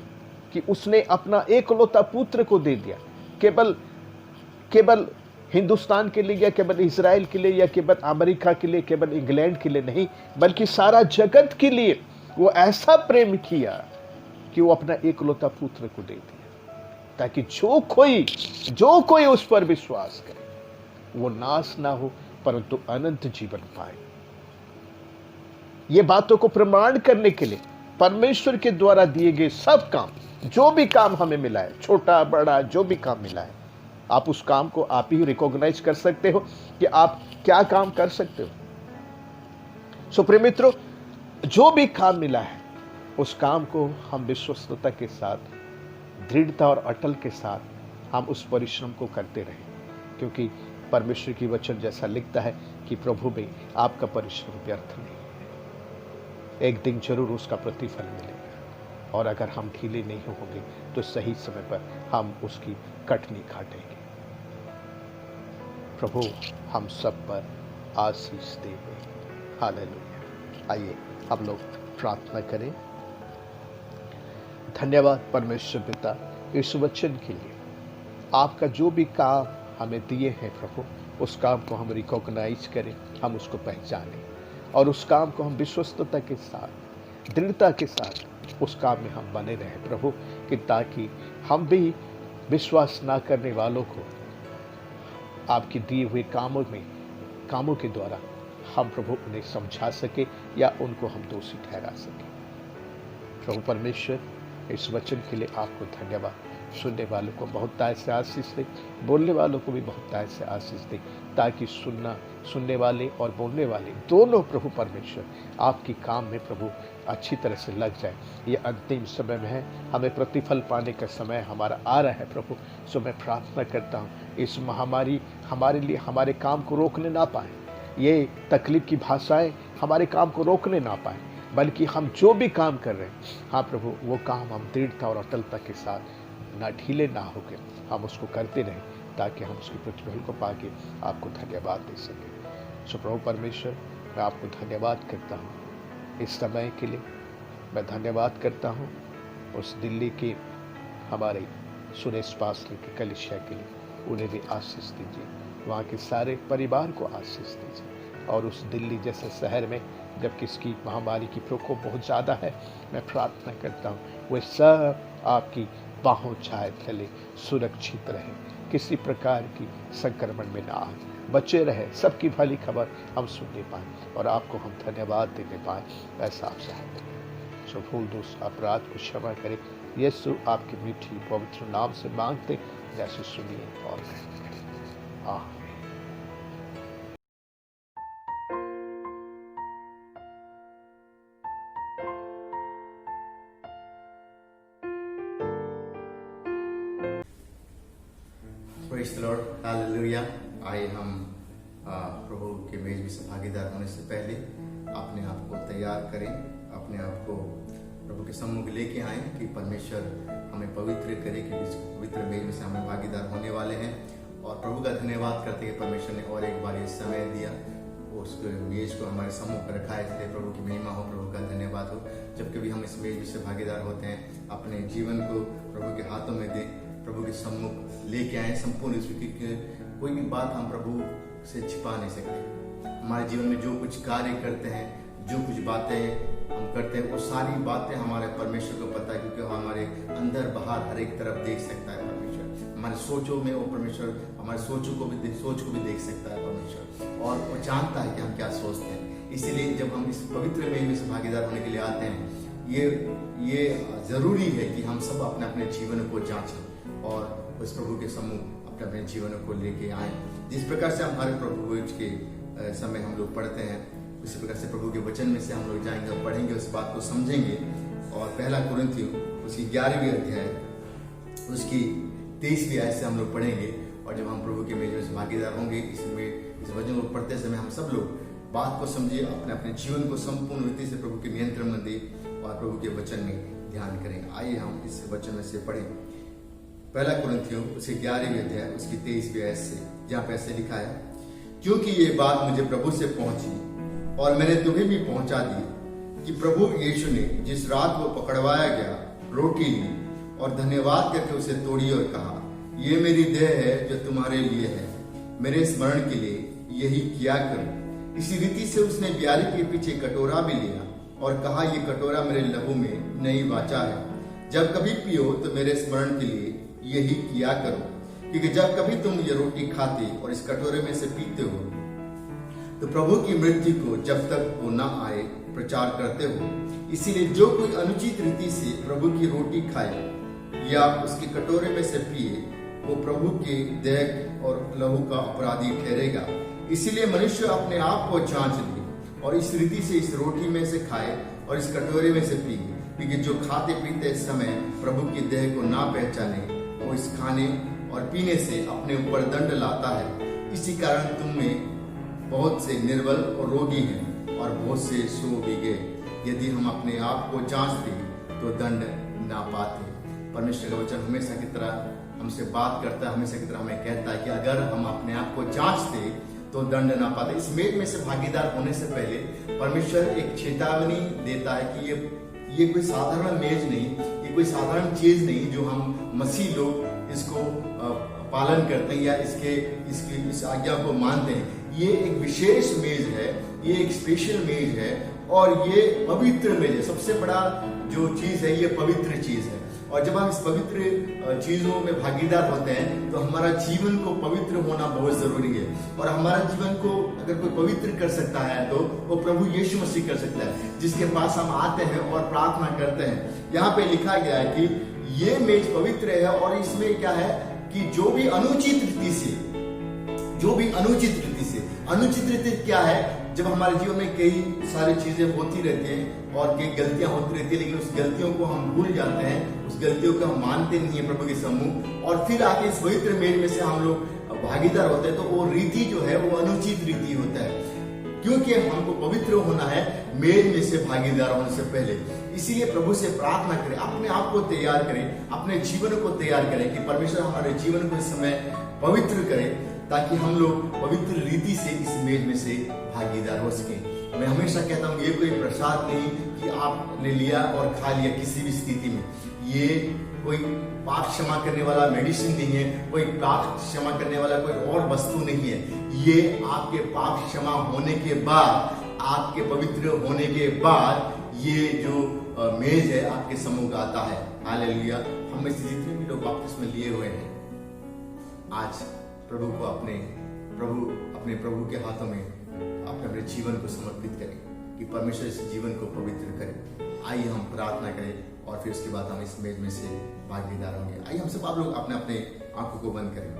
कि उसने अपना एकलौता पुत्र को दे दिया, केवल हिंदुस्तान के लिए या केवल इजराइल के लिए या केवल अमेरिका के लिए, केवल इंग्लैंड के लिए नहीं, बल्कि सारा जगत के लिए वो ऐसा प्रेम किया कि वो अपना एकलौता पुत्र को दे दिया, ताकि जो कोई उस पर विश्वास करे वो नाश ना हो परंतु अनंत जीवन पाए। ये बातों को प्रमाण करने के लिए परमेश्वर के द्वारा दिए गए सब काम, जो भी काम हमें मिला है, छोटा बड़ा जो भी काम मिला है, आप उस काम को आप ही रिकॉग्नाइज कर सकते हो कि आप क्या काम कर सकते हो। सो प्रिय मित्रों, जो भी काम मिला है उस काम को हम विश्वस्तता के साथ, दृढ़ता और अटल के साथ हम उस परिश्रम को करते रहें, क्योंकि परमेश्वर की वचन जैसा लिखता है कि प्रभु में आपका परिश्रम व्यर्थ नहीं है, एक दिन जरूर उसका प्रतिफल मिलेगा। और अगर हम ढीले नहीं होंगे तो सही समय पर हम उसकी कटनी काटेंगे। प्रभु हम सब पर आशीष देवे। हालेलुया। आइए हम लोग प्रार्थना करें। धन्यवाद परमेश्वर पिता इस वचन के लिए, आपका जो भी काम हमें दिए हैं प्रभु, उस काम को हम रिकॉग्नाइज करें, हम उसको पहचानें और उस काम को हम विश्वस्तता के साथ, दृढ़ता के साथ उस काम में हम बने रहें प्रभु, कि ताकि हम भी विश्वास ना करने वालों को आपके दिए हुए कामों के द्वारा हम प्रभु उन्हें समझा सके या उनको हम दोषी ठहरा सके। प्रभु परमेश्वर इस वचन के लिए आपको धन्यवाद। सुनने वालों को बहुत ताय से आशीष दे, बोलने वालों को भी बहुत ताय से आशीष दे, ताकि सुनने वाले और बोलने वाले दोनों प्रभु परमेश्वर आपकी काम में प्रभु अच्छी तरह से लग जाए। ये अंतिम समय में है, हमें प्रतिफल पाने का समय हमारा आ रहा है प्रभु। सो मैं प्रार्थना करता हूँ इस महामारी हमारे लिए हमारे काम को रोकने ना पाए, ये तकलीफ की भाषाएं हमारे काम को रोकने ना पाए, बल्कि हम जो भी काम कर रहे हैं, हाँ प्रभु, वो काम हम दृढ़ता और अटलता के साथ ना ढीले ना होकर हम उसको करते रहें, ताकि हम उसकी प्रतिफल को पाके आपको धन्यवाद दे सकें। सो प्रभु परमेश्वर, मैं आपको धन्यवाद करता हूँ इस समय के लिए। मैं धन्यवाद करता हूँ उस दिल्ली के हमारे सुरेश पासले के कलिसिया के लिए, उन्हें भी आशीष दीजिए, वहाँ के सारे परिवार को आशीष दीजिए। और उस दिल्ली जैसे शहर में जब किसकी महामारी की प्रकोप बहुत ज़्यादा है, मैं प्रार्थना करता हूँ वे सब आपकी बाहों छाए तले सुरक्षित रहें, किसी प्रकार की संक्रमण में ना आए, बचे रहे, सबकी भली खबर हम सुनने पाए और आपको हम धन्यवाद देने पाए, ऐसा आप चाहते हैं। सो भूल दोष अपराध को क्षमा करें, यीशु आपकी मीठी पवित्र नाम से मांगते, जैसे सुनिए और आमीन। Praise the Lord, Hallelujah। आइए हम प्रभु के मेज में से भागीदार होने से पहले अपने आप को तैयार करें, अपने आप को प्रभु के सम्मुख लेके आए कि परमेश्वर हमें पवित्र करे, कि इस पवित्र मेज में से हमें भागीदार होने वाले हैं। और प्रभु का धन्यवाद करते हैं, परमेश्वर ने और एक बार ये समय दिया, उस मेज को हमारे सम्मुख रखा है, इसलिए प्रभु की महिमा हो, प्रभु का धन्यवाद हो। जब कभी हम इस मेज में से भागीदार होते हैं, अपने जीवन को प्रभु के हाथों में दें, प्रभु के सम्मुख लेके आए संपूर्ण, क्योंकि कोई भी बात हम प्रभु से छिपा नहीं सकते। हमारे जीवन में जो कुछ कार्य करते हैं, जो कुछ बातें हम करते हैं, वो सारी बातें हमारे परमेश्वर को पता है, क्योंकि वो हमारे अंदर बाहर हर एक तरफ देख सकता है परमेश्वर। हमारे सोचों में वो परमेश्वर हमारे सोच को भी देख सकता है परमेश्वर, और वो जानता है कि हम क्या सोचते हैं। इसीलिए जब हम इस पवित्र मेज में से भागीदार होने के लिए आते हैं, ये जरूरी है कि हम सब अपने अपने जीवन को जांचें और उस प्रभु के सम्मुख अपने अपने जीवन को लेके आए। जिस प्रकार से हमारे प्रभु के समय हम लोग पढ़ते हैं, उसी प्रकार से प्रभु के वचन में से हम लोग जाएंगे और पढ़ेंगे, उस बात को समझेंगे। और पहला कुरिन्थियों उसकी 11वीं अध्याय उसकी 23वीं आयत से हम लोग पढ़ेंगे। और जब हम प्रभु के मेज में से भागीदार होंगे, इस वचन को पढ़ते समय हम सब लोग बात को समझिए, अपने अपने जीवन को संपूर्ण रीति से प्रभु के नियंत्रण में दें और प्रभु के वचन में ध्यान करें। आइए हम इस वचन में से पढ़ें। पहला कुरिन्थियों उसकी 11वीं अध्याय उसकी 23वीं आयत से, जहाँ पे ऐसे लिखा है, क्योंकि ये बात मुझे प्रभु से पहुंची और मैंने तुम्हें भी पहुंचा दी कि प्रभु यीशु ने जिस रात वो पकड़वाया गया रोटी ली और धन्यवाद करके उसे तोड़ी और कहा, ये मेरी देह है जो तुम्हारे लिए है, मेरे स्मरण के लिए यही किया करो। इसी रीति से उसने ब्यारी के पीछे कटोरा भी लिया और कहा, ये कटोरा मेरे लहू में नई वाचा है, जब कभी पियो तो मेरे स्मरण के लिए यही किया करो। क्योंकि जब कभी तुम ये रोटी खाते और इस कटोरे में से पीते हो तो प्रभु की मृत्यु को जब तक वो न आए प्रचार करते हो। इसीलिए जो कोई अनुचित रीति से प्रभु की रोटी खाए या उसके कटोरे में से पिए, वो प्रभु के देह और लहू का अपराधी ठहरेगा। इसीलिए मनुष्य अपने आप को जांच ले और इस रीति से इस रोटी में से खाए और इस कटोरे में से पिए। क्योंकि जो खाते पीते समय प्रभु की देह को ना पहचाने, वो इस खाने और पीने से अपने ऊपर दंड लाता है। इसी कारण तुम में बहुत से निर्बल और रोगी हैं और बहुत से सो भी गए। यदि हम अपने आप को जांचते तो दंड ना पाते। परमेश्वर का वचन हमेशा की तरह हमसे बात करता है, हमेशा की तरह हमें कहता है कि अगर हम अपने आप को जांचते तो दंड ना पाते। इस मेज में से भागीदार होने से पहले परमेश्वर एक चेतावनी देता है कि ये कोई साधारण मेज नहीं, ये कोई साधारण चीज नहीं जो हम मसीह लोग इसको पालन करते हैं या इस आज्ञा को मानते हैं। ये एक विशेष मेज है, ये एक स्पेशल मेज है और ये पवित्र मेज है। सबसे बड़ा जो चीज है ये पवित्र चीज है। और जब हम इस पवित्र चीजों में भागीदार होते हैं तो हमारा जीवन को पवित्र होना बहुत जरूरी है। और हमारा जीवन को अगर कोई पवित्र कर सकता है तो वो प्रभु यीशु मसीह कर सकता है, जिसके पास हम आते हैं और प्रार्थना करते हैं। यहाँ पे लिखा गया है कि ये मेज पवित्र है और इसमें क्या है कि जो भी अनुचित रीति क्या है, जब हमारे जीवन में कई सारी चीजें होती रहती हैं और कई गलतियां होती रहती है, लेकिन उस गलतियों को हम भूल जाते हैं, उस गलतियों को हम मानते नहीं है प्रभु के सम्मुख, और फिर आके इस पवित्र मेज में से हम लोग भागीदार होते हैं, तो वो रीति जो है वो अनुचित रीति होता है। क्योंकि हमको पवित्र होना है मेज में से भागीदार होने से पहले। इसीलिए प्रभु से प्रार्थना करें, अपने आप को तैयार करें, अपने जीवन को तैयार करें कि परमेश्वर हमारे जीवन को इस समय पवित्र करे, ताकि हम लोग पवित्र रीति से इस मेज में से भागीदार हो सके। मैं हमेशा कहता हूँ ये कोई प्रसाद नहीं कि आपने लिया और खा लिया किसी भी स्थिति में। ये कोई पाप क्षमा करने वाला मेडिसिन नहीं है, कोई पाप क्षमा करने वाला कोई और वस्तु नहीं है। ये आपके पाप क्षमा होने के बाद, आपके पवित्र होने के बाद ये जो मेज है आपके सम्मुख आता है। हालेलुया। हम में से जितने भी लोग बपतिस्मा लिए हुए हैं आज प्रभु के हाथों में अपने जीवन को समर्पित करें कि परमेश्वर इस जीवन को पवित्र करे। आइए हम प्रार्थना करें और फिर उसके बाद हम इस मेज में से भागीदार होंगे। आइए हम सब आप लोग अपने अपने आंखों को बंद करें।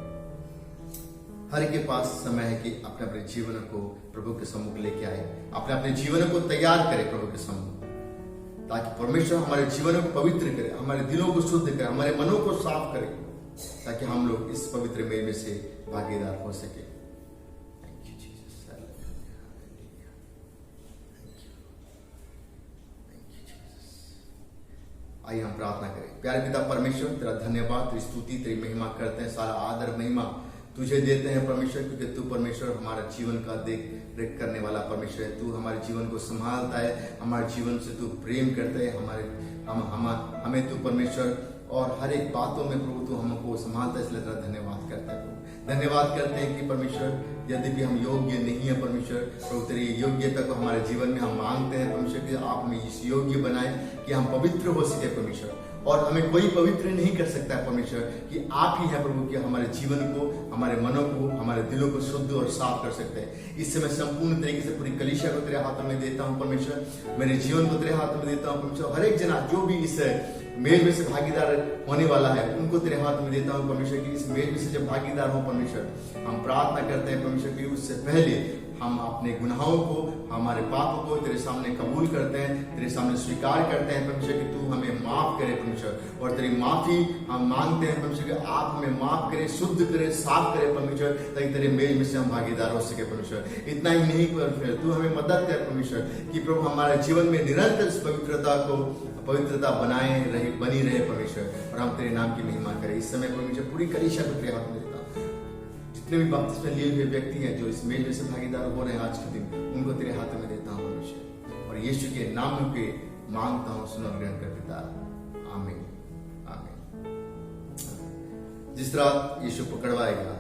हर एक के पास समय है कि अपने अपने जीवन को प्रभु के सम्मुख लेके आए, अपने अपने जीवन को तैयार करें प्रभु के सम्मुख, ताकि परमेश्वर हमारे जीवन को पवित्र करे, हमारे दिलों को शुद्ध करे, हमारे मनों को साफ करे, ताकि हम लोग इस पवित्र मेल में से भागीदार हो सके। आइए हम प्रार्थना करें। प्यारे पिता परमेश्वर, तेरा धन्यवाद, तेरी स्तुति, तेरी महिमा करते हैं। सारा आदर महिमा तुझे देते हैं परमेश्वर, क्योंकि तू परमेश्वर हमारा जीवन का देख रेख करने वाला परमेश्वर है। तू हमारे जीवन को संभालता है, हमारे जीवन से तू प्रेम करता है, हमें तू परमेश्वर और हर एक बातों में प्रभु तू हमको संभालता है। इसलिए तेरा धन्यवाद करता है प्रभु। धन्यवाद करते हैं कि परमेश्वर यदि भी हम योग्य नहीं है परमेश्वर, प्रभु तेरी योग्यता को हमारे जीवन में हम मांगते हैं परमेश्वर कि आप हमें इस योग्य बनाए कि हम पवित्र हो सके परमेश्वर। और हमें कोई पवित्र नहीं कर सकता है परमेश्वर कि आप ही हैं प्रभु कि हमारे जीवन को, हमारे मनों को, हमारे दिलों को शुद्ध और साफ कर सकते हैं। इससे मैं संपूर्ण तरीके से पूरी कलीसिया को तेरे हाथों में देता हूँ परमेश्वर, मेरे जीवन को तेरे हाथों में देता हूँ परमेश्वर। हर एक जना जो भी इस मेल में से भागीदार होने वाला है उनको तेरे हाथ में देता हूँ परमेश्वर कि इस मेल में से जब भागीदार हो परमेश्वर, हम प्रार्थना करते हैं परमेश्वर कि उससे पहले हम अपने गुनाहों को, हमारे पापों को तेरे सामने कबूल करते हैं, तेरे सामने स्वीकार करते हैं परमेश्वर कि तू हमें माफ करे परमेश्वर। और तेरी माफी हम मांगते हैं परमेश्वर कि आप हमें माफ करें, शुद्ध करें, साफ करें परमेश्वर, ताकि तेरे मेल में से हम भागीदार हो सके परमेश्वर। इतना ही नहीं परमेश्वर, तू हमें मदद कर परमेश्वर कि प्रभु हमारे जीवन में निरंतर इस पवित्रता बनी रहे परमेश्वर, और हम तेरे नाम की महिमा करें। इस समय परमेश्वर पूरी कलीसिया को तेरे हाथ में देता हूं। जितने भी बपतिस्मा लिए हुए व्यक्ति हैं जो इस मेल में से भागीदार हो रहे हैं आज के दिन, उनको तेरे हाथों में देता हूं परमेश्वर, और यीशु के नाम के मांगता हूं, सुन और ग्रहण कर पिता, आमीन आमीन। जिस तरह यीशु पकड़वाएगा,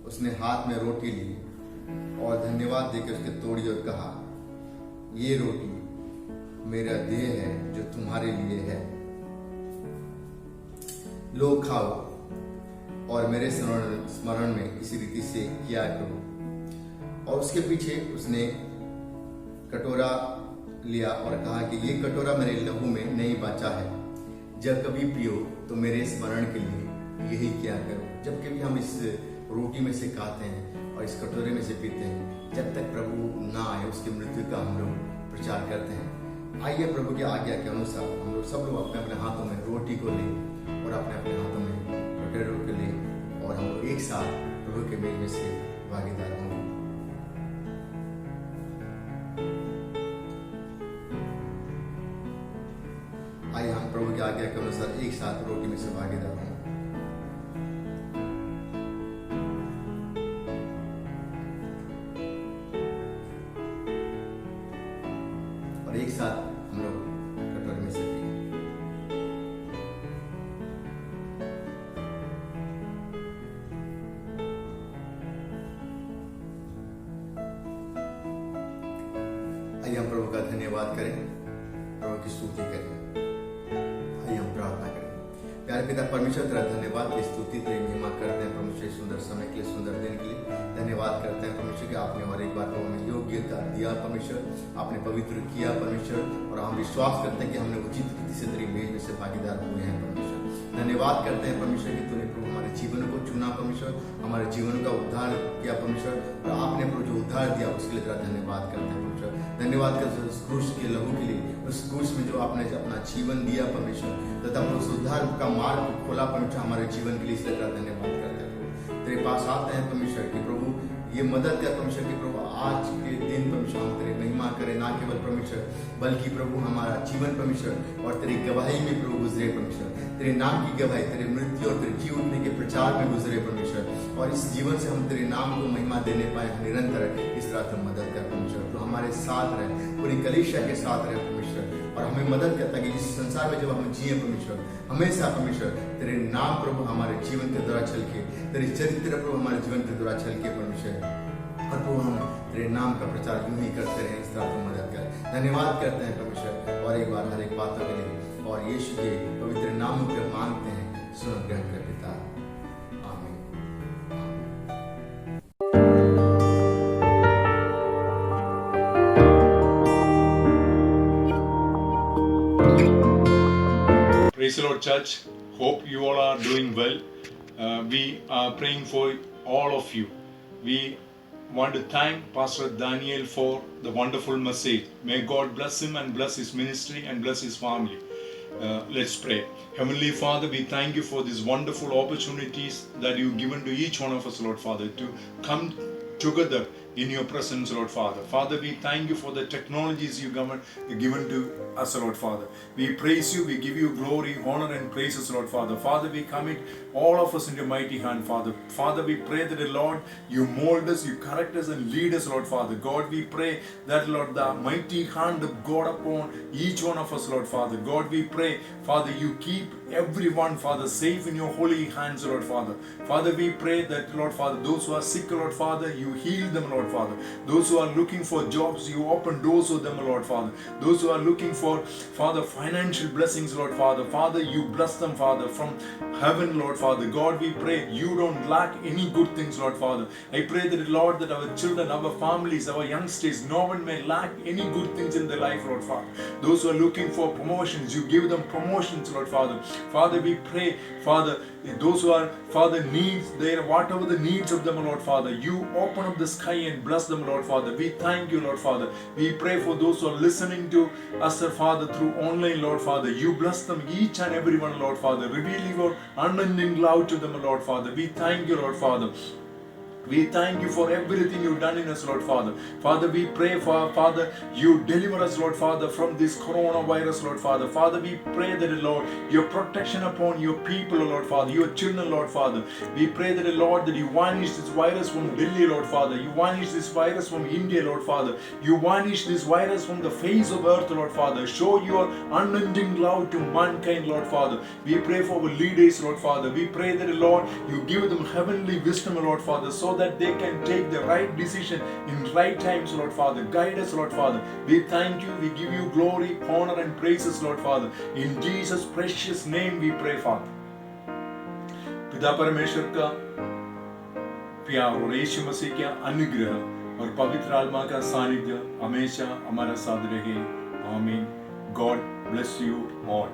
उसने हाथ में रोटी ली और धन्यवाद देकर उसके तोड़ी और कहा, ये रोटी मेरा देह है जो तुम्हारे लिए है, लो खाओ और मेरे स्मरण में इसी रीति से किया करो। और उसके पीछे उसने कटोरा लिया और कहा कि ये कटोरा मेरे लहू में नहीं बचा है, जब कभी पियो तो मेरे स्मरण के लिए यही किया करो। जब कभी हम इस रोटी में से खाते हैं और इस कटोरे में से पीते हैं, जब तक प्रभु ना आए उसकी मृत्यु का हम लोग प्रचार करते हैं। आइए प्रभु की आज्ञा के अनुसार हम लोग सब लोग अपने अपने हाथों में रोटी को लें और अपने अपने हाथों में कटोरे को लें, और हम लोग एक साथ प्रभु के मेल में से भागीदार होंगे। आइए हम प्रभु की आज्ञा के अनुसार एक साथ रोटी में से भागीदार होंगे और एक साथ हम लोग कटोरे में से पिएंगे। आइए हम प्रभु का धन्यवाद करें, प्रभु की स्तुति करें। आइए हम प्रार्थना करें। प्यारे पिता परमेश्वर, तेरा धन्यवाद, तेरी स्तुति, तेरी महिमा करते हैं परमेश्वर, सुंदर समय के लिए, सुंदर दिन के लिए धन्यवाद करते हैं परमेश्वर कि आपने और एक बार प्रभु हमें योग्यता दिया परमेश्वर, आपने पवित्र किया परमेश्वर, और हम विश्वास करते हैं कि हमने उचित रीति से तेरी मेल में से भागीदार हुए हैं परमेश्वर। धन्यवाद करते हैं परमेश्वर कि तूने प्रभु हमारे जीवन को चुना परमेश्वर, हमारे जीवन का उद्धार किया परमेश्वर, और आपने प्रभु जो उद्धार दिया उसके लिए तेरा धन्यवाद करते हैं परमेश्वर। धन्यवाद करते हैं उस क्रूस के लहू के लिए, उस क्रूस में जो आपने अपना जीवन दिया परमेश्वर, तथा उस उद्धार का मार्ग खोला परमेश्वर हमारे जीवन के लिए, इसलिए तेरा धन्यवाद करते हैं। तेरे पास आते हैं परमेश्वर कि प्रभु ये मदद कर परमेश्वर कि प्रभु आज के दिन परमेश्वर हम तेरी महिमा करें, ना केवल परमेश्वर बल्कि प्रभु हमारा जीवन परमेश्वर और तेरी गवाही में प्रभु गुजरे परमेश्वर, तेरे नाम की गवाही, तेरे मृत्यु और तेरे जी उठने के प्रचार में गुजरे परमेश्वर, और इस जीवन से हम तेरे नाम को महिमा देने पाए निरंतर। इस तरह से मदद कर परमेश्वर, तो हमारे साथ रहे, पूरी कलीसिया के साथ रहे परमेश्वर, और हमें मदद करता कि इस संसार में जब हम जिए परमेश्वर, हमेशा परमेश्वर तेरे नाम प्रभु हमारे जीवन के द्वारा चल के, तेरे चरित्र प्रभु हमारे जीवन के द्वारा चल के परमेश्वर, और प्रभु हम तेरे नाम का प्रचार यूं ही करते रहे। इस तरह से मदद कर, धन्यवाद करते हैं परमेश्वर, और एक बार हर एक बातों के लिए, और यीशु के पवित्र नामों के मांगते हैं, सुन ग्रहण कर पिता, आमीन। Praise the Lord, church. Hope you all are doing well. We are praying for all of you. We want to thank Pastor Daniel for the wonderful message. May God bless him and bless his ministry and bless his family. Let's pray. Heavenly Father, we thank you for these wonderful opportunities that you've given to each one of us, Lord Father, to come together in your presence, Lord Father. Father, we thank you for the technologies you've given to us, Lord Father. We praise you, we give you glory, honor and praises, Lord Father. Father, we commit all of us into your mighty hand, Father. Father, we pray that, Lord, you mold us, you correct us and lead us, Lord Father. God, we pray that, Lord, the mighty hand of God upon each one of us, Lord Father. God, we pray, Father, you keep everyone, Father, safe in your holy hands, Lord Father. Father, we pray that, Lord Father, those who are sick, Lord Father, you heal them, Lord Father. Those who are looking for jobs, you open doors for them, Lord Father. Those who are looking for, Father, financial blessings, Lord Father. Father, you bless them, Father, from heaven, Lord Father. God, we pray you don't lack any good things, Lord Father. I pray that, Lord, that our children, our families, our youngsters, no one may lack any good things in their life, Lord Father. Those who are looking for promotions, you give them promotions, Lord Father. Father, we pray, Father, those who are, Father, needs there, whatever the needs of them, Lord Father, you open up the sky and bless them, Lord Father. We thank you, Lord Father. We pray for those who are listening to us, Father, through online, Lord Father. You bless them, each and every one, Lord Father. Reveal your unending love to them, Lord Father. We thank you, Lord Father. We thank you for everything you've done in us, Lord Father. Father, we pray for, Father, you deliver us, Lord Father, from this coronavirus, Lord Father. Father, we pray that, Lord, your protection upon your people, Lord Father, your children, Lord Father. We pray that, Lord, that you vanish this virus from Delhi, Lord Father. You vanish this virus from India, Lord Father. You vanish this virus from the face of earth, Lord Father. Show your unending love to mankind, Lord Father. We pray for our leaders, Lord Father. We pray that, Lord, you give them heavenly wisdom, Lord Father, so that they can take the right decision in right times, Lord Father. Guide us, Lord Father. We thank you, we give you glory, honor and praises, Lord Father. In Jesus' precious name we pray, Father. पिता परमेश्वर का प्यार और यीशु मसीह का अनुग्रह और पवित्र आत्मा का सानिध्य हमेशा हमारा साथ रहे. आमीन. God bless you all.